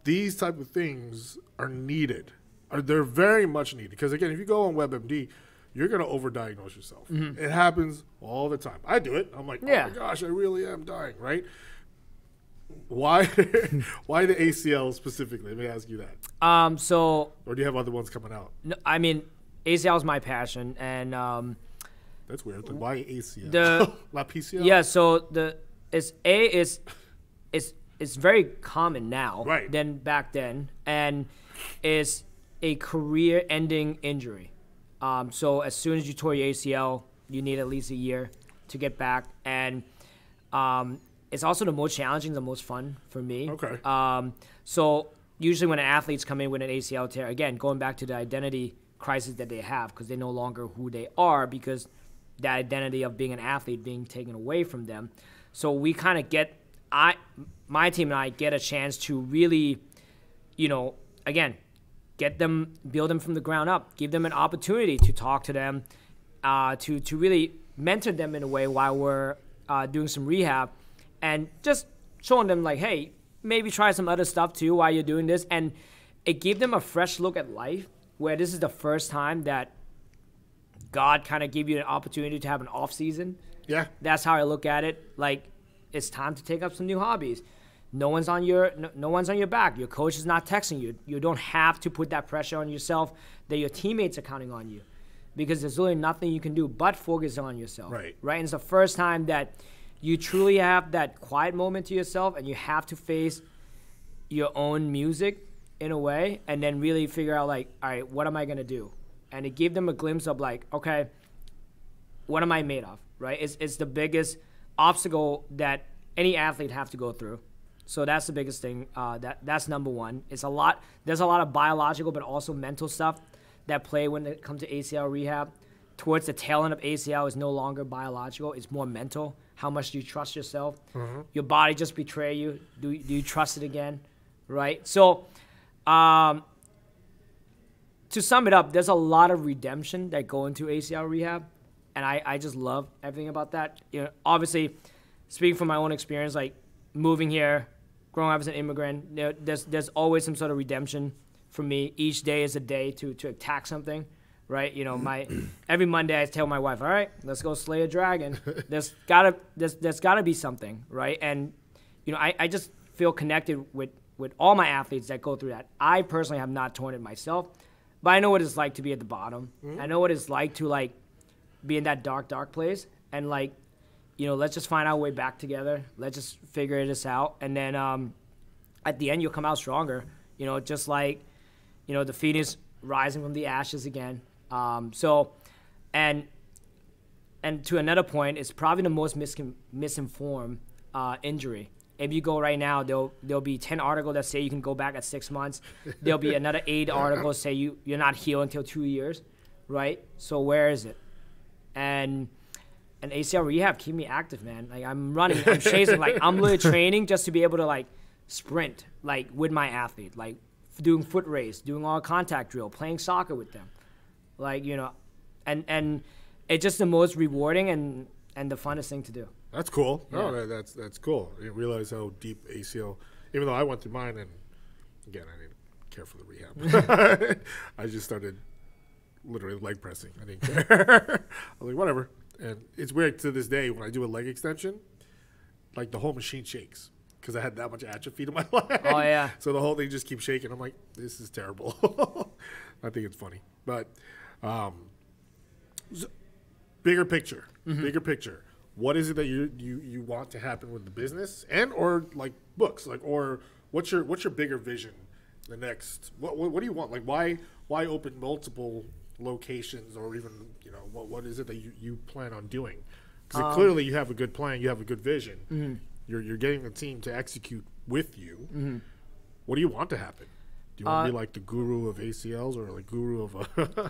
these type of things are needed. They're very much needed. Because, again, if you go on WebMD, you're going to overdiagnose yourself. It happens all the time. I do it. I'm like, oh, my gosh, I really am dying, right? Why the ACL specifically? Let me ask you that. Or do you have other ones coming out? No, I mean, ACL is my passion, and that's weird. Like, why ACL? Not PCL? Yeah, so it's very common now than back then, and is a career-ending injury. So as soon as you tore your ACL, you need at least a year to get back, and it's also the most challenging, the most fun for me. Okay. So usually when athletes come in with an ACL tear, again, going back to the identity crisis that they have because they're no longer who they are because the identity of being an athlete being taken away from them. So we kind of my team and I get a chance to really, again, build them from the ground up, give them an opportunity to talk to them, to really mentor them in a way while we're doing some rehab. And just showing them like, hey, maybe try some other stuff too while you're doing this. And it gave them a fresh look at life where this is the first time that God kind of gave you an opportunity to have an off season. Yeah. That's how I look at it. Like, it's time to take up some new hobbies. No one's on your back. Your coach is not texting you. You don't have to put that pressure on yourself that your teammates are counting on you because there's really nothing you can do but focus on yourself. Right. And it's the first time that you truly have that quiet moment to yourself and you have to face your own music in a way and then really figure out like, all right, what am I going to do? And it gave them a glimpse of like, okay, what am I made of, right? It's the biggest obstacle that any athlete have to go through. So that's the biggest thing. That's number one. There's a lot of biological but also mental stuff that play when it comes to ACL rehab. Towards the tail end of ACL is no longer biological. It's more mental. How much do you trust yourself? Mm-hmm. Your body just betray you. Do you trust it again? Right? So to sum it up, there's a lot of redemption that go into ACL rehab. And I just love everything about that. Obviously, speaking from my own experience, like moving here, growing up as an immigrant, there's always some sort of redemption for me. Each day is a day to attack something. Right, every Monday I tell my wife, all right, let's go slay a dragon. There's gotta be something, right? And I just feel connected with all my athletes that go through that. I personally have not torn it myself, but I know what it's like to be at the bottom. Mm-hmm. I know what it's like to like be in that dark place and like, let's just find our way back together. Let's just figure this out, and then at the end you'll come out stronger. Just like the phoenix rising from the ashes again. And to another point, it's probably the most misinformed injury. If you go right now, there'll be 10 articles that say you can go back at 6 months. There'll be another 8 articles say you're not healed until 2 years, right? So where is it? And ACL rehab keep me active, man. Like I'm running, I'm chasing, like I'm literally training just to be able to like sprint, like with my athlete, like doing foot race, doing all contact drill, playing soccer with them. Like, and it's just the most rewarding and the funnest thing to do. That's cool. Yeah. No, that's cool. I didn't realize how deep ACL, even though I went through mine, and again, I didn't care for the rehab. I just started literally leg pressing. I didn't care. I was like, whatever. And it's weird to this day when I do a leg extension, like the whole machine shakes. because I had that much atrophy to my leg. Oh, yeah. So the whole thing just keeps shaking. I'm like, this is terrible. I think it's funny. But bigger picture. What is it that you want to happen with the business and or like books? Like, or what's your bigger vision? The next, what do you want? Like, why open multiple locations, or even, you know, what is it that you plan on doing? Because clearly you have a good plan, you have a good vision. You're getting the team to execute with you. What do you want to happen? Do you want to be like the guru of ACLs, or like guru of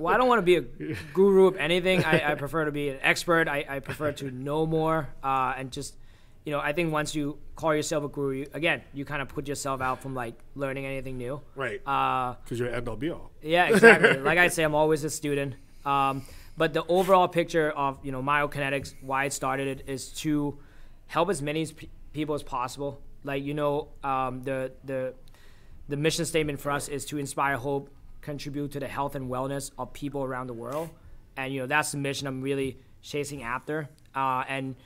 well, I don't want to be a guru of anything. I prefer to be an expert. I prefer to know more, and just, you know, I think once you call yourself a guru, again, you kind of put yourself out from like learning anything new. Right. Because you're end all be all. Yeah, exactly. Like I say, I'm always a student. But the overall picture of, you know, Myokinetix, why I started it, is to help as many people as possible. Like, you know, the mission statement for us is to inspire hope, contribute to the health and wellness of people around the world. And, you know, that's the mission I'm really chasing after. And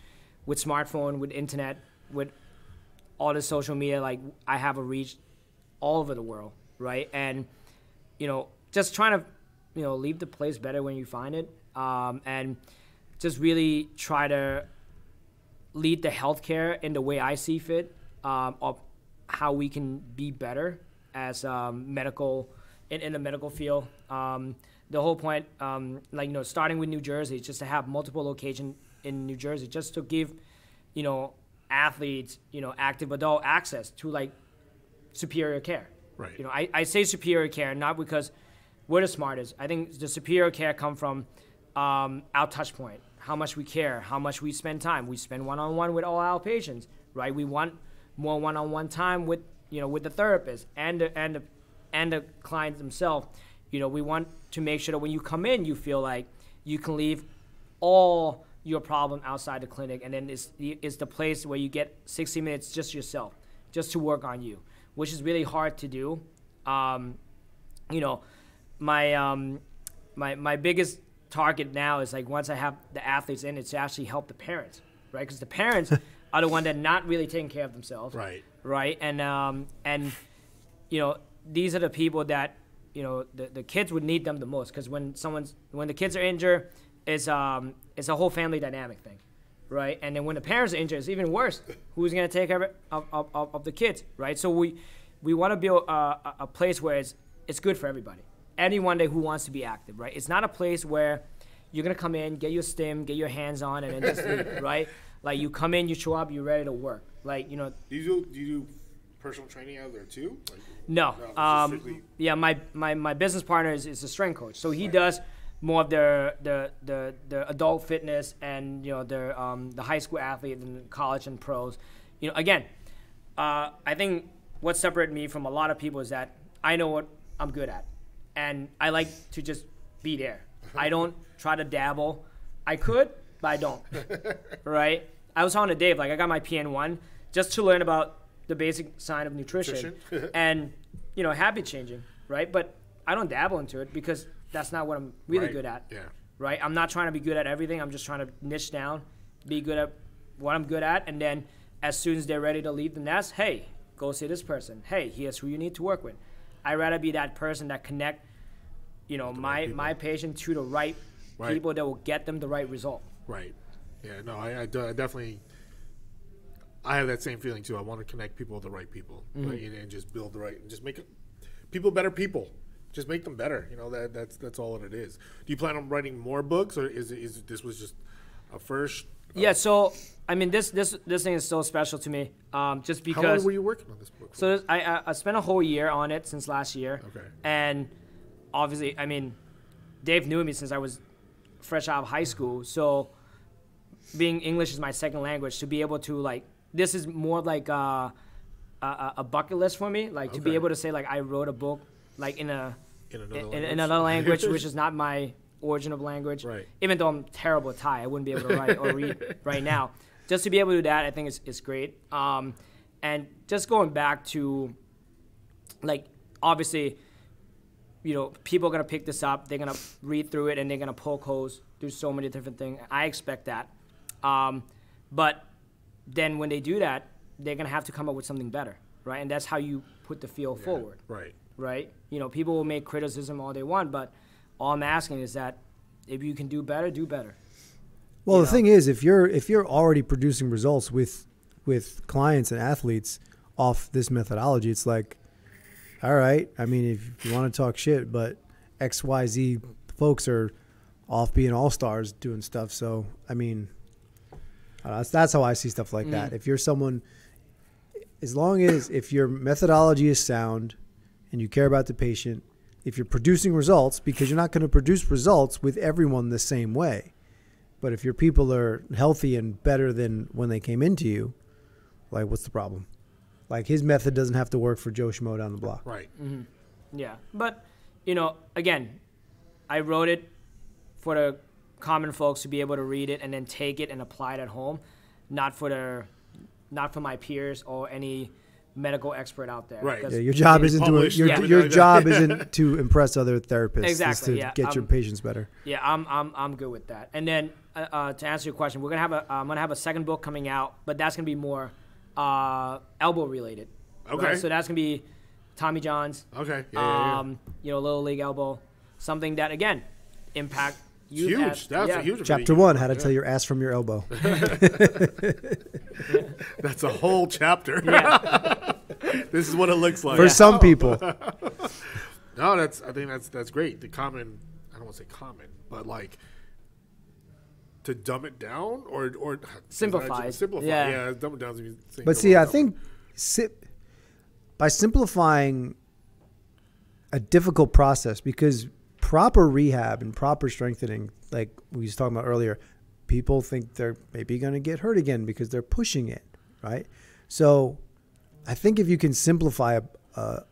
with smartphone, with internet, with all the social media, like, I have a reach all over the world, right? And, you know, just trying to, you know, leave the place better when you find it, and just really try to lead the healthcare in the way I see fit, of how we can be better as medical, in the medical field. The whole point, like, you know, starting with New Jersey, just to have multiple locations in New Jersey, just to give, you know, athletes, you know, active adult access to like superior care. Right. You know, I say superior care not because we're the smartest. I think the superior care come from our touch point, how much we care, how much we spend time. We spend one-on-one with all our patients, right? We want more one-on-one time with, you know, with the therapist and the clients themselves. You know, we want to make sure that when you come in, you feel like you can leave all your problem outside the clinic, and then it's the place where you get 60 minutes just yourself, just to work on you, which is really hard to do. You know, my biggest target now is like, once I have the athletes in, it's to actually help the parents, right? Because the parents are the one that not really taking care of themselves, right? And you know, these are the people that, you know, the kids would need them the most, because when the kids are injured, it's a whole family dynamic thing, right? And then when the parents are injured, it's even worse. Who's going to take care of the kids, right? So we want to build a place where it's good for everybody. Anyone who wants to be active, right? It's not a place where you're going to come in, get your stim, get your hands on, and then just leave, right? Like, you come in, you show up, you're ready to work. Like, you know. Do you do personal training out there too? Like, no. Yeah, my business partner is a strength coach, so he does more of the adult fitness and, you know, the high school athlete and college and pros. You know, again, I think what separates me from a lot of people is that I know what I'm good at, and I like to just be there. I don't try to dabble. I could, but I don't. Right? I was talking to Dave, like, I got my PN1 just to learn about the basic sign of nutrition and, you know, habit changing, right? But I don't dabble into it because that's not what I'm really good at. Yeah. Right? I'm not trying to be good at everything. I'm just trying to niche down, be good at what I'm good at, and then as soon as they're ready to leave the nest, hey, go see this person. Hey, here's who you need to work with. I'd rather be that person that connect, you know, my patient to the right people that will get them the right result. Right. Yeah, no, I definitely, I have that same feeling too. I want to connect people with the right people, right? And just build the right, and just make people better people. Just make them better. You know, that's all that it is. Do you plan on writing more books, or is this was just a first? Yeah. So I mean, this thing is so special to me, just because. How long were you working on this book for? So I spent a whole year on it since last year. Okay. And obviously, I mean, Dave knew me since I was fresh out of high school. So being English is my second language, to be able to, like, this is more like a bucket list for me, like, to be able to say, like, I wrote a book, like, in another language, which is not my origin of language. Right. Even though I'm terrible at Thai, I wouldn't be able to write or read right now. Just to be able to do that, I think is great. And just going back to, like, obviously, you know, people are going to pick this up, they're going to read through it, and they're going to poke holes, do so many different things. I expect that. But then when they do that, they're gonna have to come up with something better, right? And that's how you put the field forward, Right. right? You know, people will make criticism all they want, but all I'm asking is that if you can do better, do better. Well, the thing is, if you're already producing results with clients and athletes off this methodology, it's like, all right. I mean, if you want to talk shit, but XYZ folks are off being all-stars doing stuff. So, I mean, that's how I see stuff like that. If you're someone, as long as if your methodology is sound and you care about the patient, if you're producing results, because you're not going to produce results with everyone the same way. But if your people are healthy and better than when they came into you, like, what's the problem? Like, his method doesn't have to work for Joe Schmo down the block. Right. Yeah. But, you know, again, I wrote it for the common folks to be able to read it and then take it and apply it at home, not for my peers or any medical expert out there. Right. Yeah, your job isn't your job isn't to impress other therapists. Exactly. It's to get your patients better. Yeah, I'm good with that. And then to answer your question, I'm gonna have a second book coming out, but that's gonna be more elbow related. Okay. Right? So that's gonna be Tommy John's. Okay. Yeah. You know, little league elbow, something that again impact you. Huge. That's a huge. Chapter 1: How to tell your ass from your elbow. That's a whole chapter. Yeah. This is what it looks like For some people. No, I think that's great. The common, I don't want to say common, but like to dumb it down or Simplify. Simplify. Yeah, dumb it down. But see, I think by simplifying a difficult process, because proper rehab and proper strengthening, like we was talking about earlier, people think they're maybe going to get hurt again because they're pushing it, right? So I think if you can simplify a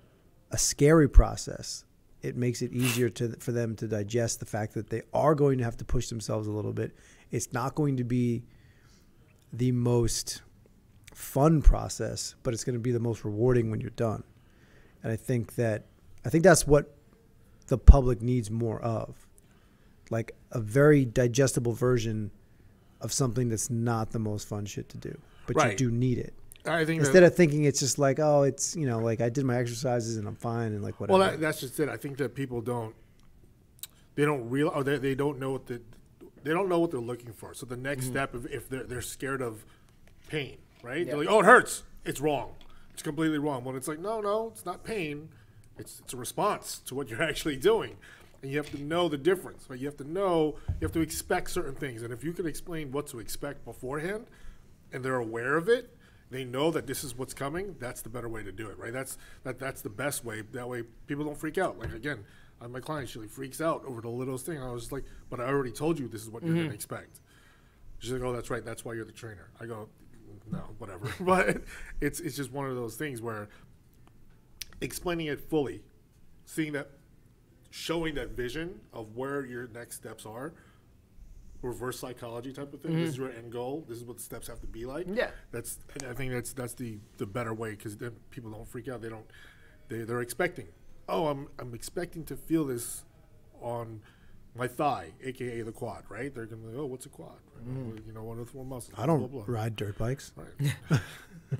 scary process, it makes it easier for them to digest the fact that they are going to have to push themselves a little bit. It's not going to be the most fun process, but it's going to be the most rewarding when you're done. And I think that's what the public needs more of, like a very digestible version of something that's not the most fun shit to do, but you do need it. I think instead of thinking it's just like, oh, it's, you know, like I did my exercises and I'm fine and like whatever. Well, that's just it. I think that people don't realize, or they don't know what they don't know what they're looking for. So the next step, if they're scared of pain, right? Yeah. They're like, oh, it hurts. It's wrong. It's completely wrong. When it's like, no, it's not pain. It's a response to what you're actually doing. And you have to know the difference, right? You have to expect certain things. And if you can explain what to expect beforehand and they're aware of it, they know that this is what's coming, that's the better way to do it, right? That's the best way. That way people don't freak out. Like, again, my client, she freaks out over the littlest thing. I was just like, but I already told you this is what you're going to expect. She's like, oh, that's right. That's why you're the trainer. I go, no, whatever. But it's just one of those things where explaining it fully, showing that vision of where your next steps are, reverse psychology type of thing. This is your end goal. This is what the steps have to be like. Yeah. I think that's the better way, because then people don't freak out. They're expecting. Oh, I'm expecting to feel this on my thigh, aka the quad, right? They're gonna be like, oh, what's a quad? Right? You know, one of the four muscles. I don't ride dirt bikes. Right.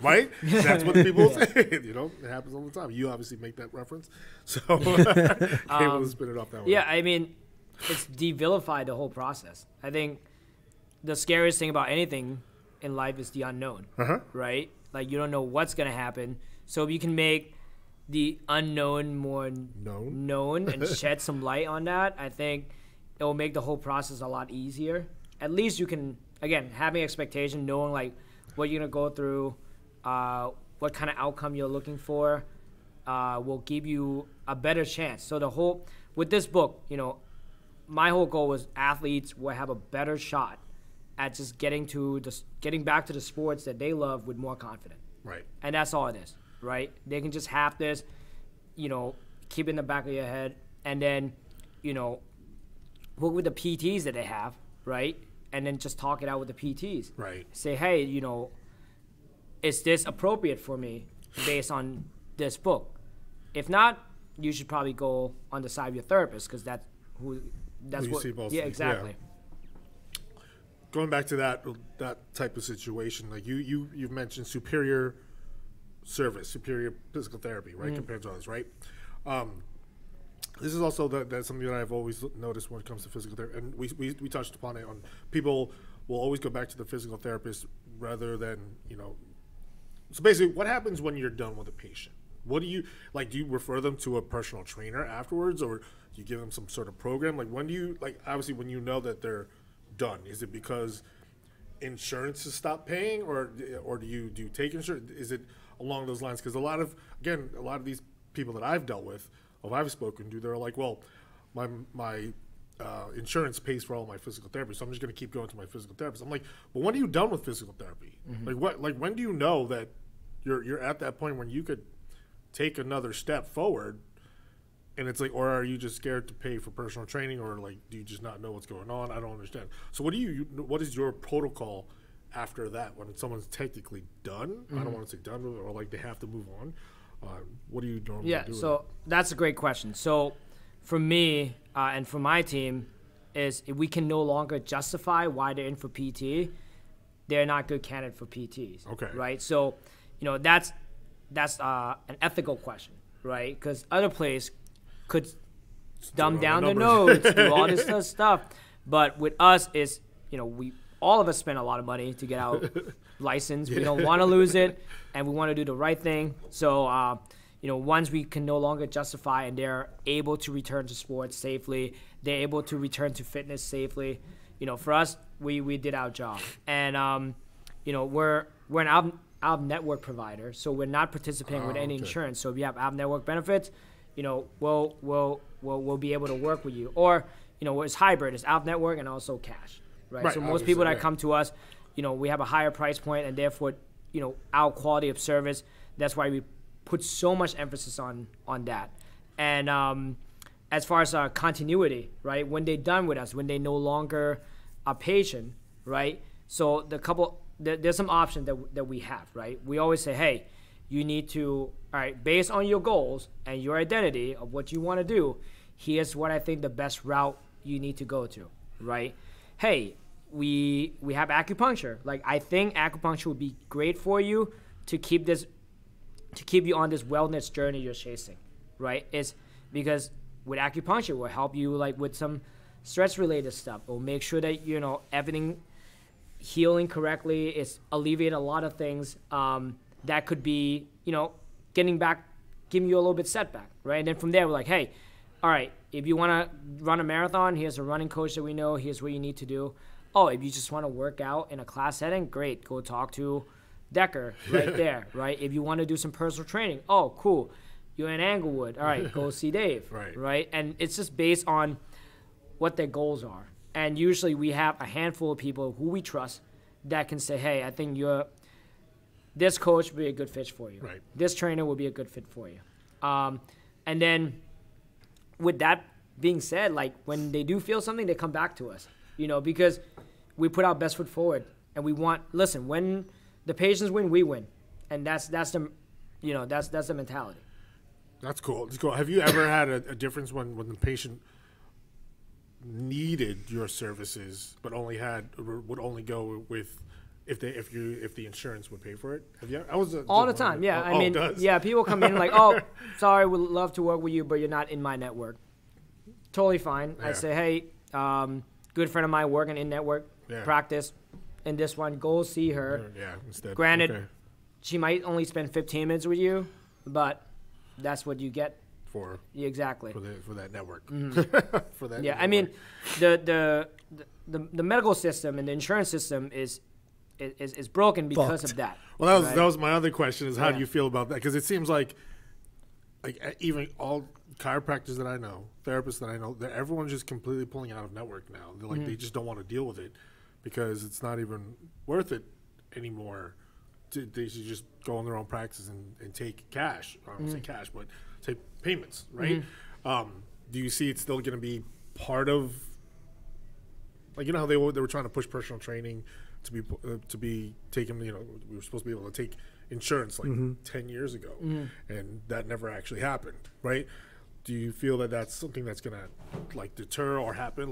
Right? That's what people say. You know, it happens all the time. You obviously make that reference, so able to spin it off that way. Yeah, I mean, it's de-vilified the whole process. I think the scariest thing about anything in life is the unknown, right? Like, you don't know what's going to happen. So if you can make the unknown more known and shed some light on that, I think it will make the whole process a lot easier. At least you can, again, having expectation, knowing like what you're going to go through, what kind of outcome you're looking for, will give you a better chance. So with this book, you know, my whole goal was athletes will have a better shot at just getting back to the sports that they love with more confidence. Right. And that's all it is, right? They can just have this, you know, keep it in the back of your head, and then, you know, work with the PTs that they have, right? And then just talk it out with the PTs. Right. Say, hey, you know, is this appropriate for me based on this book? If not, you should probably go on the side of your therapist, because that's you what. see both Yeah, things. exactly. going back to that type of situation, like you've mentioned superior service, superior physical therapy, right, compared to others, right? This is also that's something that I've always noticed when it comes to physical therapy, and we touched upon it. On people will always go back to the physical therapist rather than So basically, what happens when you're done with a patient? What do you like? Do you refer them to a personal trainer afterwards, or do you give them some sort of program? Like when do you obviously when you know that they're done? Is it because insurance has stopped paying, or do you take insurance? Is it along those lines? Because a lot of these people that I've dealt with, or I've spoken to, they're like, well, my insurance pays for all my physical therapy, so I'm just going to keep going to my physical therapist. I'm like, well, when are you done with physical therapy? Like when do you know that you're at that point when you could take another step forward? And it's like, or are you just scared to pay for personal training, or like, do you just not know what's going on? I don't understand. So what is your protocol after that when someone's technically done? I don't want to say done, or like they have to move on. What do you normally do? So that's a great question. So for me and for my team is if we can no longer justify why they're in for PT, they're not good candidate for PTs. Okay. Right. So, that's an ethical question, right? Because other places could dumb down their notes, do all this stuff. But with us is, we all of us spend a lot of money to get our license. We don't want to lose it, and we want to do the right thing. So, once we can no longer justify and they're able to return to sports safely, they're able to return to fitness safely, for us, we did our job. And, we're an out-of-network provider, so we're not participating with any insurance. So if you have out-of-network benefits, we'll be able to work with you. Or, it's hybrid. It's out-of-network and also cash, right? So most people that come to us, we have a higher price point, and therefore, our quality of service, that's why we put so much emphasis on that. And as far as continuity, right, when they're done with us, when they no longer a patient, right, so there's some options that we have, right? We always say, hey, you need to, all right, based on your goals and your identity of what you want to do, here's what I think the best route you need to go to, right? Hey, we have acupuncture. Like, I think acupuncture would be great for you to keep you on this wellness journey you're chasing, right? It's because with acupuncture, will help you like with some stress-related stuff. It will make sure that, everything healing correctly. It's alleviate a lot of things that could be, giving you a little bit setback, right? And then from there, we're like, hey, all right, if you want to run a marathon, here's a running coach that we know. Here's what you need to do. Oh, if you just want to work out in a class setting, great. Go talk to Decker right there, right? If you want to do some personal training, oh, cool. You're in Englewood. All right, go see Dave, right? And it's just based on what their goals are. And usually we have a handful of people who we trust that can say, hey, I think this coach would be a good fit for you. Right. This trainer will be a good fit for you. And then with that being said, like when they do feel something, they come back to us, because we put our best foot forward and we want, listen, when the patients win, we win. And that's the mentality. That's cool. That's cool. Have you ever had a difference when the patient needed your services but would only go with if the insurance would pay for it? Have you? All the time. Yeah. I mean, people come in like, oh, sorry, would love to work with you, but you're not in my network. Totally fine. Yeah. I say, hey, good friend of mine working in network practice, and this one, go see her. Yeah. Instead, granted, she might only spend 15 minutes with you, but that's what you get for exactly for that network. For that. Yeah, network. I mean, the medical system and the insurance system is broken because of that. Well, that was my other question: is how do you feel about that? Because it seems like even all chiropractors that I know, therapists that I know, everyone's just completely pulling out of network now. They're like they just don't want to deal with it because it's not even worth it anymore. They should just go on their own practice and take cash. I don't want to say cash, but take payments, right? Do you see it still going to be part of, like, how they were trying to push personal training to be taken, we were supposed to be able to take insurance 10 years ago, and that never actually happened, right? Do you feel that that's something that's going to, like, deter or happen?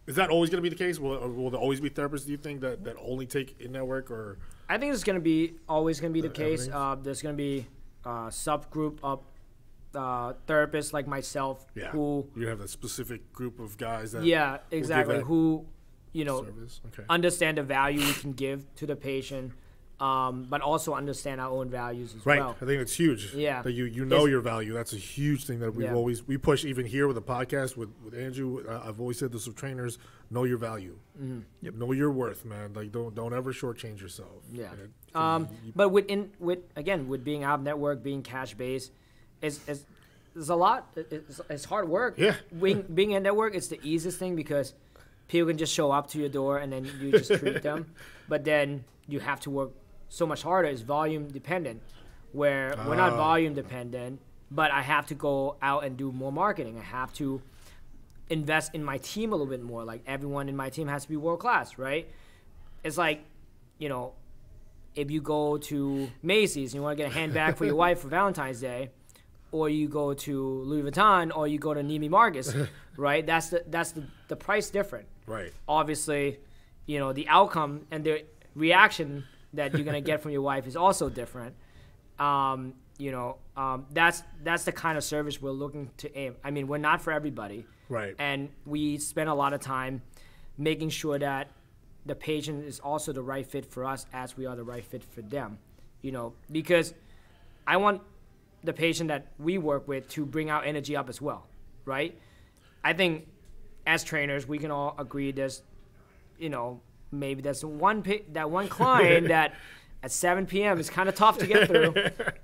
Is that always going to be the case? Will there always be therapists, do you think, that only take in-network? Or I think it's going to be always going to be the case. There's going to be a subgroup of therapists like myself who... You have a specific group of guys that... Yeah, exactly. Who, Okay. understand the value we can give to the patient, but also understand our own values as well. Right. I think it's huge. Yeah. That you know your value. That's a huge thing that we push even here with the podcast with Andrew. I've always said this with trainers: know your value. Mm-hmm. Yep. Know your worth, man. Like don't ever shortchange yourself. Yeah. But with being out of network, being cash based, is a lot. It's hard work. Yeah. Being in network, it's the easiest thing because people can just show up to your door and then you just treat them. But then you have to work so much harder. It's volume dependent, where we're not volume dependent, but I have to go out and do more marketing. I have to invest in my team a little bit more. Like everyone in my team has to be world class, right? It's like, if you go to Macy's and you want to get a handbag for your wife for Valentine's Day, or you go to Louis Vuitton, or you go to Neiman Marcus, right? That's the price different. Right. Obviously, the outcome and the reaction that you're gonna get from your wife is also different. That's the kind of service we're looking to aim. I mean, we're not for everybody. Right. And we spend a lot of time making sure that the patient is also the right fit for us as we are the right fit for them. Because I want the patient that we work with to bring our energy up as well, right? I think as trainers, we can all agree there's, maybe that's one client that at 7 p.m. is kind of tough to get through,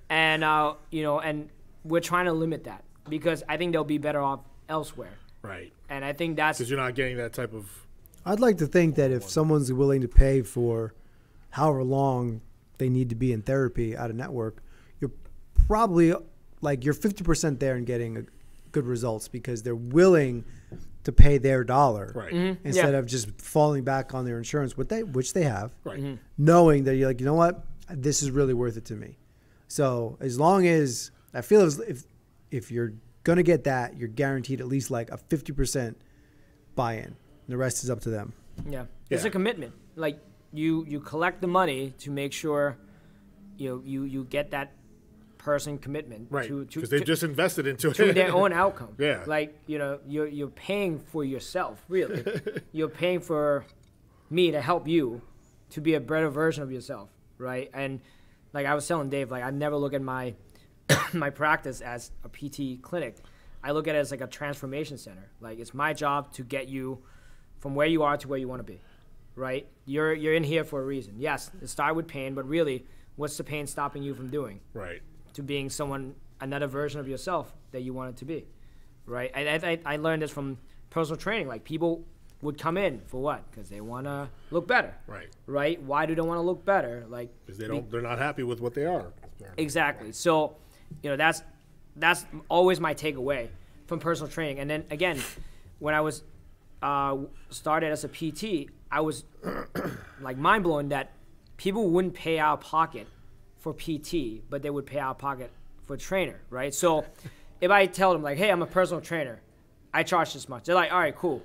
and and we're trying to limit that because I think they'll be better off elsewhere. Right. And I think that's because you're not getting that type of. I'd like to think that if someone's willing to pay for however long they need to be in therapy out of network, you're probably you're 50% there and getting good results because they're willing to pay their dollar instead of just falling back on their insurance, which they have, knowing that you're like, you know what, this is really worth it to me. So as long as I feel as if you're going to get that, you're guaranteed at least like a 50% buy-in. The rest is up to them. Yeah. It's a commitment. Like you collect the money to make sure you get that person commitment, right? Because they just invested into their own outcome. Yeah, like you're paying for yourself. Really, you're paying for me to help you to be a better version of yourself, right? And like I was telling Dave, like I never look at my my practice as a PT clinic. I look at it as like a transformation center. Like it's my job to get you from where you are to where you want to be, right? You're in here for a reason. Yes, it started with pain, but really, what's the pain stopping you from doing? Right. To being another version of yourself that you wanted to be, right? I learned this from personal training. Like people would come in for what? Because they want to look better, right? Why do they want to look better? Like because they're not happy with what they are. Exactly. So, that's always my takeaway from personal training. And then again, when I was started as a PT, I was like mind blown that people wouldn't pay out of pocket for PT, but they would pay out of pocket for trainer, right? So if I tell them like, hey, I'm a personal trainer, I charge this much. They're like, all right, cool.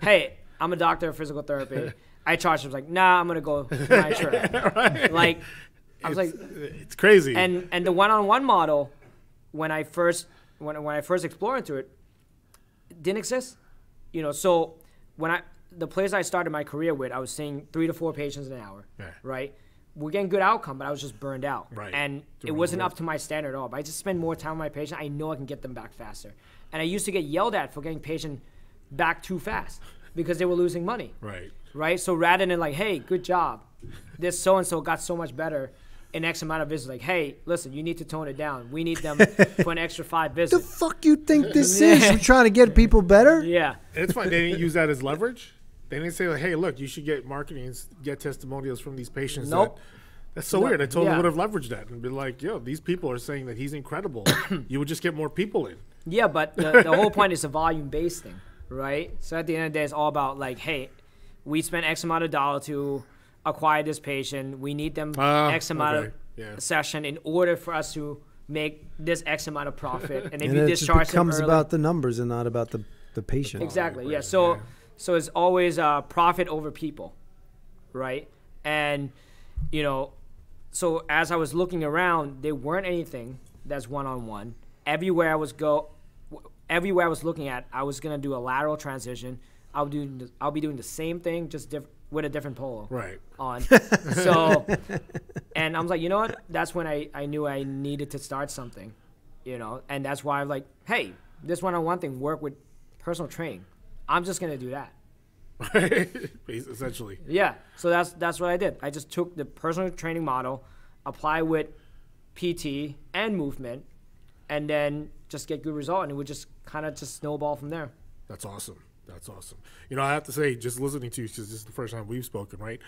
Hey, I'm a doctor of physical therapy. I charge them. Like, nah, I'm gonna go to my insurance. Right. Like, I was it's crazy. And the one-on-one model, when I first explored into it, didn't exist. So when the place I started my career with, I was seeing 3 to 4 patients an hour, right? We're getting good outcome, but I was just burned out. Right. And it wasn't up to my standard at all. But I just spend more time with my patient. I know I can get them back faster. And I used to get yelled at for getting patient back too fast because they were losing money. Right. So rather than like, hey, good job, this so-and-so got so much better in X amount of visits. Like, hey, listen, you need to tone it down. We need them for an extra 5 visits. The fuck you think this is? We're trying to get people better? Yeah. And it's fine. They didn't use that as leverage. They didn't say, like, hey, look, you should get marketing and get testimonials from these patients. Nope. That's so weird. I totally would have leveraged that and been like, yo, these people are saying that he's incredible. You would just get more people in. Yeah, but the whole point is a volume-based thing, right? So at the end of the day, it's all about like, hey, we spent X amount of dollar to acquire this patient. We need them X amount of session in order for us to make this X amount of profit. And if you discharge them early, it becomes about the numbers and not about the patient. Exactly. Right, yeah. So So it's always profit over people, right? And, you know, so as I was looking around, there weren't anything that's one-on-one. Everywhere I was looking at, I was gonna do a lateral transition. I'll be doing the same thing, just with a different polo on. So, and I was like, you know what? That's when I knew I needed to start something, you know. And that's why I'm like, hey, this one-on-one thing, work with personal training. I'm just gonna do that. Essentially. Yeah. So that's what I did. I just took the personal training model, apply with PT and movement, and then just get good result, and it would just kind of just snowball from there. That's awesome. That's awesome. You know, I have to say, just listening to you, because this is the first time we've spoken, right?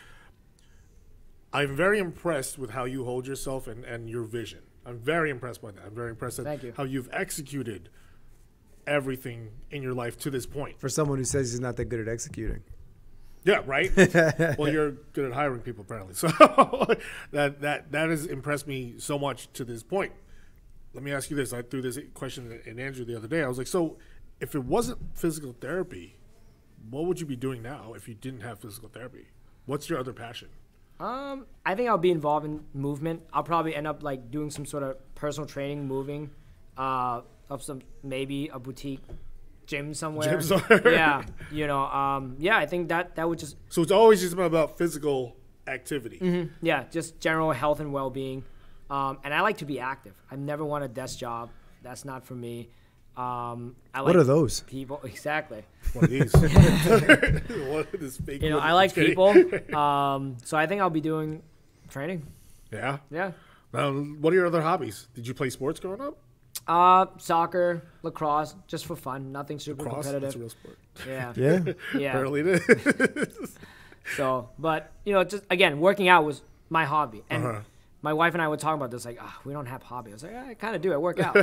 I'm very impressed with how you hold yourself and your vision. I'm very impressed by that. I'm very impressed at how you've executed everything in your life to this point. For someone who says he's not that good at executing. Yeah, right? Well, you're good at hiring people, apparently. So that has impressed me so much to this point. Let me ask you this. I threw this question at Andrew the other day. I was like, so if it wasn't physical therapy, what would you be doing now if you didn't have physical therapy? What's your other passion? I think I'll be involved in movement. I'll probably end up like doing some sort of personal training, moving, of some, maybe a boutique gym somewhere. Yeah, you know, yeah, I think that would just. So it's always just about physical activity. Mm-hmm. Yeah, just general health and well-being. And I like to be active. I never want a desk job. That's not for me. What are those? People, exactly. What are these? What is fake? You know, I like people. So I think I'll be doing training. Yeah? Yeah. What are your other hobbies? Did you play sports growing up? Soccer, lacrosse, just for fun. Nothing super competitive. That's a real sport. Yeah. Yeah. Apparently it is. So, but, you know, just, again, working out was my hobby. And my wife and I would talk about this, like, we don't have hobby. I was like, I kind of do. I work out.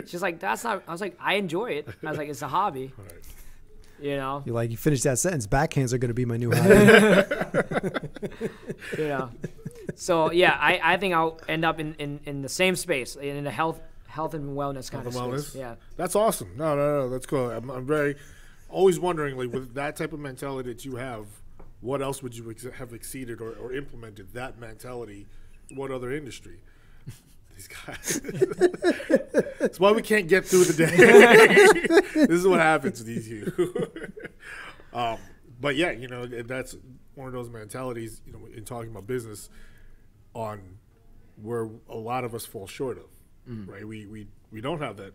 She's like, that's not. I was like, I enjoy it. I was like, it's a hobby. Right. You know? You're like, you finish that sentence. Backhands are going to be my new hobby. You know? So, yeah, I think I'll end up in the same space, in the health and wellness kind of space. Yeah. That's awesome. No. That's cool. I'm very always wondering, like, with that type of mentality that you have, what else would you have exceeded or implemented that mentality? What other industry? These guys. That's why we can't get through the day. This is what happens to these you. But yeah, you know, that's one of those mentalities, you know, in talking about business, on where a lot of us fall short of, right? We don't have that.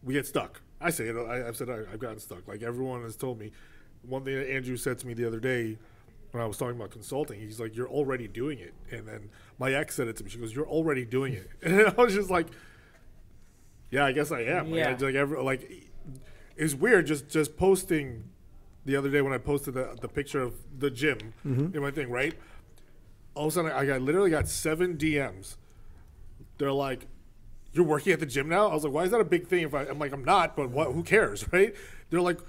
We get stuck. I say it. I've said I've gotten stuck. Like, everyone has told me. One thing that Andrew said to me the other day, when I was talking about consulting, he's like, you're already doing it. And then my ex said it to me. She goes, you're already doing it. And I was just like, yeah, I guess I am. Yeah. Like, it's weird just posting the other day when I posted the picture of the gym in my thing, right? All of a sudden, I literally got 7 DMs. They're like, you're working at the gym now? I was like, why is that a big thing? I'm like, I'm not, but who cares, right? They're like,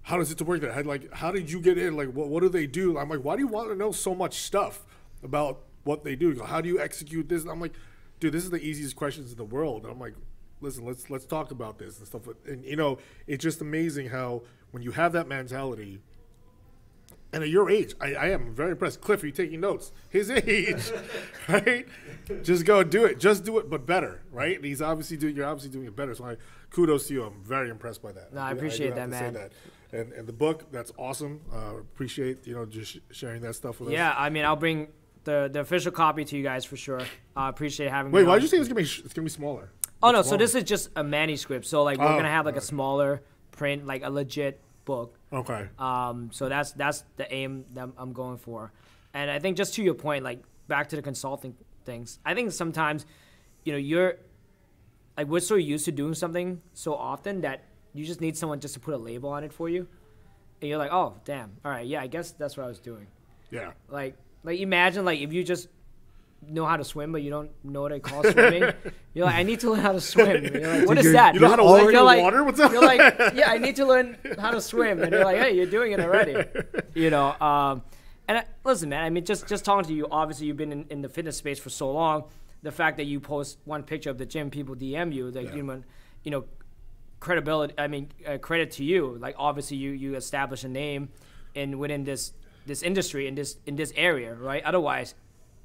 how does it work there? How did you get in? Like, what do they do? I'm like, why do you want to know so much stuff about what they do? How do you execute this? And I'm like, dude, this is the easiest questions in the world. And I'm like, listen, let's talk about this and stuff. And, you know, it's just amazing how when you have that mentality, and at your age, I am very impressed. Cliff, are you taking notes? His age, right? Just go do it. Just do it, but better, right? And you're obviously doing it better. So kudos to you. I'm very impressed by that. No, I appreciate that, man. And the book, that's awesome. Appreciate, you know, just sharing that stuff with us. Yeah, I mean, I'll bring the official copy to you guys for sure. appreciate having me. Wait, why did you say it's gonna be smaller? Oh no, so this is just a manuscript. So like we're gonna have like a smaller print, like a legit book. Okay. So that's the aim that I'm going for. And I think just to your point, like back to the consulting things, I think sometimes, you know, you're like, we're so used to doing something so often that you just need someone just to put a label on it for you. And you're like, oh, damn. All right. Yeah, I guess that's what I was doing. Yeah. Like imagine like if you just know how to swim, but you don't know what I call swimming. You're like, I need to learn how to swim. And you're like, what is that? You know how to walk in the water? What's up? You're like, yeah, I need to learn how to swim. And you're like, hey, you're doing it already. You know, listen, man, I mean, just talking to you, obviously you've been in the fitness space for so long. The fact that you post one picture of the gym, people DM you, like, you know, credibility. I mean, credit to you. Like obviously you establish a name within this industry in this area, right? Otherwise,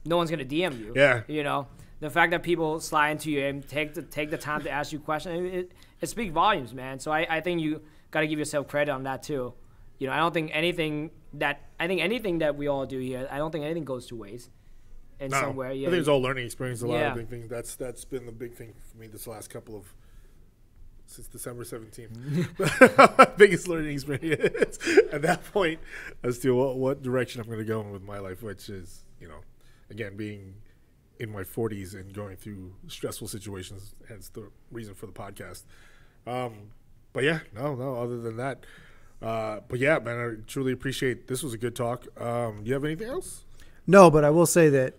no one's gonna DM you. Yeah. You know, the fact that people slide into you and take the time to ask you questions, it speaks volumes, man. So I think you got to give yourself credit on that too. You know, I think anything that we all do here, I don't think anything goes to waste in somewhere. Yeah. I think it's all learning experience. A lot Yeah. of big things. That's been the big thing for me this last couple of since December 17th. Biggest learning experience at that point as to what direction I'm going to go in with my life, which is, you know, again, being in my 40s and going through stressful situations, hence the reason for the podcast. But yeah, no, other than that. But yeah, man, I truly appreciate this. Was a good talk. Do you have anything else? No, but I will say that,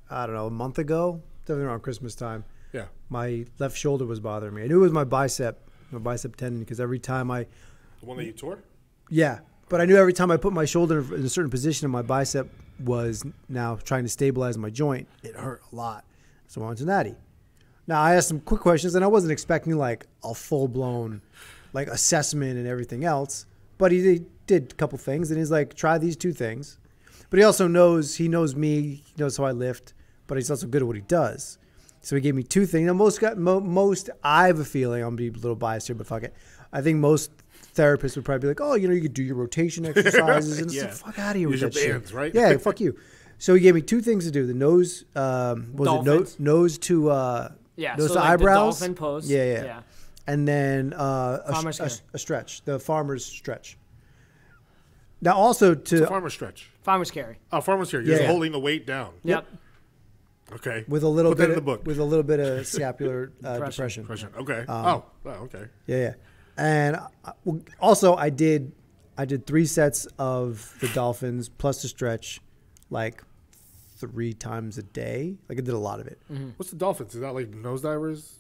I don't know, a month ago, definitely around Christmas time, Yeah. my left shoulder was bothering me. I knew it was my bicep tendon, because every time The one that you tore? but I knew every time I put my shoulder in a certain position and my bicep was now trying to stabilize my joint, it hurt a lot. So I went to Natty. Now, I asked some quick questions, and I wasn't expecting like a full-blown like assessment and everything else, but he did a couple things, and he's like, try these 2 things. But he also knows me, he knows how I lift, but he's also good at what he does. So he gave me 2 things. Now, most I have a feeling, I'm going to be a little biased here, but fuck it. I think most therapists would probably be like, oh, you know, you could do your rotation exercises. And it's like, fuck out of here with Use that your shit. bands, right? Yeah, fuck you. So he gave me 2 things to do. The nose, Dolphins. nose to Yeah. nose so to like eyebrows. The dolphin pose. Yeah. And then Farmer's carry. a stretch, the farmer's stretch. Now also to Farmer's stretch. Farmer's carry. Oh, farmer's carry. You're Yeah. just holding the weight down. Yep. Okay. with a little Put that bit in the book. with a little bit of scapular depression. Okay. Okay. Yeah. And also I did 3 sets of the dolphins plus the stretch, like 3 times a day. Like I did a lot of it. What's the dolphins? Is that like nose divers?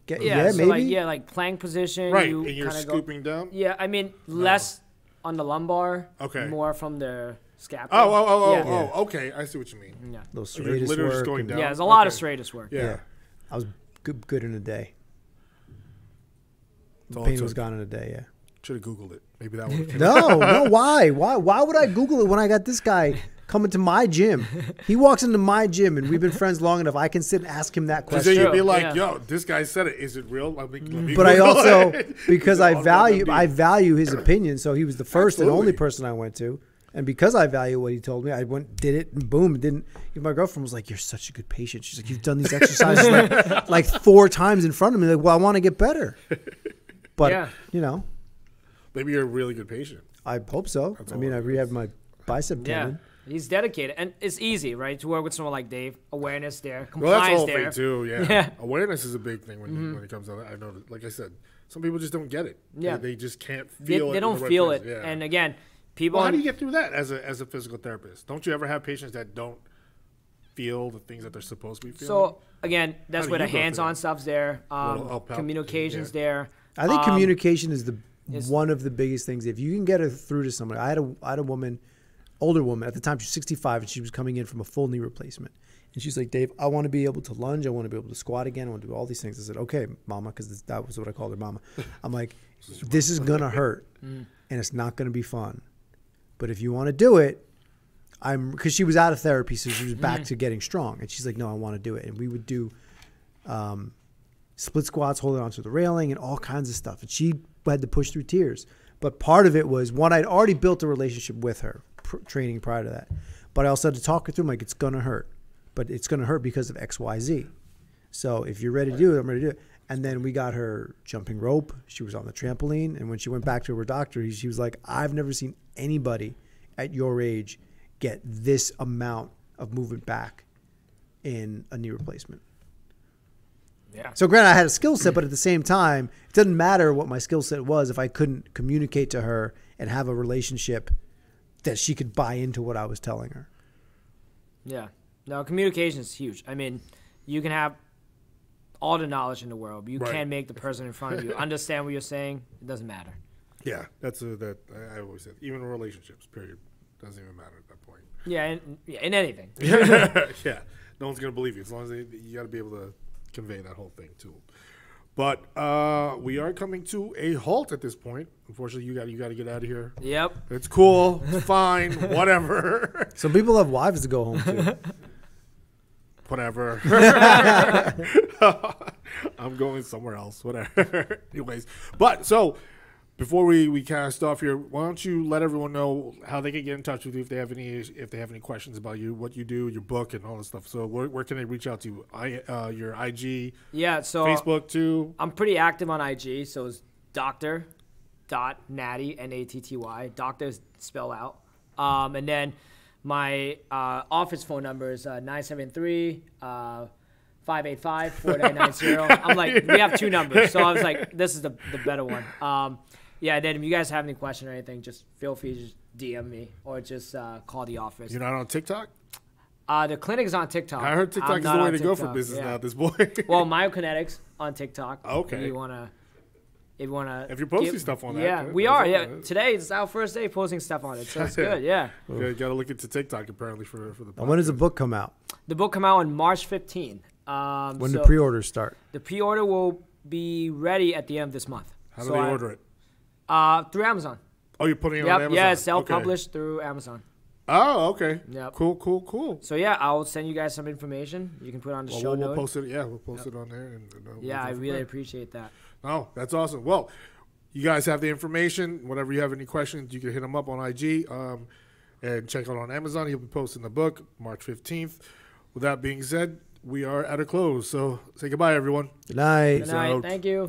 Yeah. So maybe. like plank position. Right. You And you're kinda scooping down? Yeah, I mean less on the lumbar. Okay. More from the scapula. Oh, okay. I see what you mean. Yeah. Those You're serratus literally just work. going and- down. Yeah, there's a lot of Okay. serratus work. Yeah. I was good in a day. That's all Pain it was took. gone in a day. Yeah. Should have Googled it. Maybe that would have No. Why would I Google it when I got this guy coming to my gym? He walks into my gym, and we've been friends long enough. I can sit and ask him that Because question. then you'd be True, like, yeah. yo, this guy said it. Is it real? Let me But I Google also, it. because Is it I on value his opinion, so he was the first and only Absolutely. person I went to. And because I value what he told me, I did it, and boom, it didn't. My girlfriend was like, "You're such a good patient." She's like, "You've done these exercises like 4 times in front of me." Like, well, I want to get better. But Yeah. you know, Maybe you're a really good patient. I hope so. That's I mean, all I it rehabbed my bicep Yeah. tendon. He's dedicated, and it's easy, right, to work with someone like Dave. Awareness there, Well, that's the compliance whole there. thing too. Yeah. Yeah. Awareness is a big thing when it comes to that. I know, that, like I said, some people just don't get it. Yeah. They just can't They, feel it. they in don't the right feel place. it, Yeah. and again, people. Well, how do you get through that as a physical therapist? Don't you ever have patients that don't feel the things that they're supposed to be feeling? So again, that's do where the you go through hands-on that? stuff's there. Little Communications yeah. there. I think communication is is- one of the biggest things. If you can get it through to somebody, I had a woman, older woman at the time. She was 65, and she was coming in from a full knee replacement. And she's like, "Dave, I want to be able to lunge. I want to be able to squat again. I want to do all these things." I said, "Okay, mama," because that was what I called her, mama. I'm like, "This is gonna hurt, and it's not gonna be fun. But if you want to do it, because she was out of therapy, so she was back to getting strong. And she's like, no, I want to do it. And we would do split squats, holding onto the railing, and all kinds of stuff. And she had to push through tears. But part of it was, one, I'd already built a relationship with her, training prior to that. But I also had to talk her through, I'm like, it's going to hurt. But it's going to hurt because of X, Y, Z. So if you're ready to do it, I'm ready to do it. And then we got her jumping rope. She was on the trampoline. And when she went back to her doctor, she was like, I've never seen anybody at your age get this amount of movement back in a knee replacement. Yeah. So granted, I had a skill set, but at the same time, it doesn't matter what my skill set was if I couldn't communicate to her and have a relationship that she could buy into what I was telling her. Yeah. No, communication is huge. I mean, you can have all the knowledge in the world, but you Right. can't make the person in front of you understand what you're saying. It doesn't matter. Yeah, that I always said. Even in relationships, period, doesn't even matter at that point. Yeah, in anything. Yeah, no one's gonna believe you as long as you got to be able to convey that whole thing to them. But we are coming to a halt at this point. Unfortunately, you got to get out of here. Yep. It's cool. It's fine. Whatever. Some people have wives to go home to. Whatever. I'm going somewhere else. Whatever. Anyways, but so before we cast off here, why don't you let everyone know how they can get in touch with you if they have any questions about you, what you do, your book, and all this stuff. So where can they reach out to you? Your IG, so Facebook too. I'm pretty active on IG, so it's Dr.Natty, Natty. Doctor's spelled out. And then my office phone number is 973-585-4990. I'm like, we have two numbers, so I was like, this is the better one. Yeah, then if you guys have any question or anything, just feel free to just DM me or just call the office. You're not on TikTok? The clinic is on TikTok. I heard TikTok is the way to go for business now at this point. Well, Myokinetix on TikTok. Okay. If you wanna. If you're posting stuff on that. Yeah, we are. Yeah, today is our first day posting stuff on it, so it's good. Yeah. You got to look into TikTok apparently for the podcast. When does the book come out? The book come out on March 15th. When do pre-orders start? The pre-order will be ready at the end of this month. How do they order it? Through Amazon. Oh, you're putting it on Amazon? Yeah, self-published through Amazon. Oh, okay. Yep. Cool. So, yeah, I'll send you guys some information. You can put it on the show notes. We'll post it. Yeah, we'll post it on there. Yeah, I really appreciate that. Oh, that's awesome. Well, you guys have the information. Whenever you have any questions, you can hit him up on IG and check out on Amazon. He'll be posting the book March 15th. With that being said, we are at a close. So say goodbye, everyone. Good night. Good night. Thank you.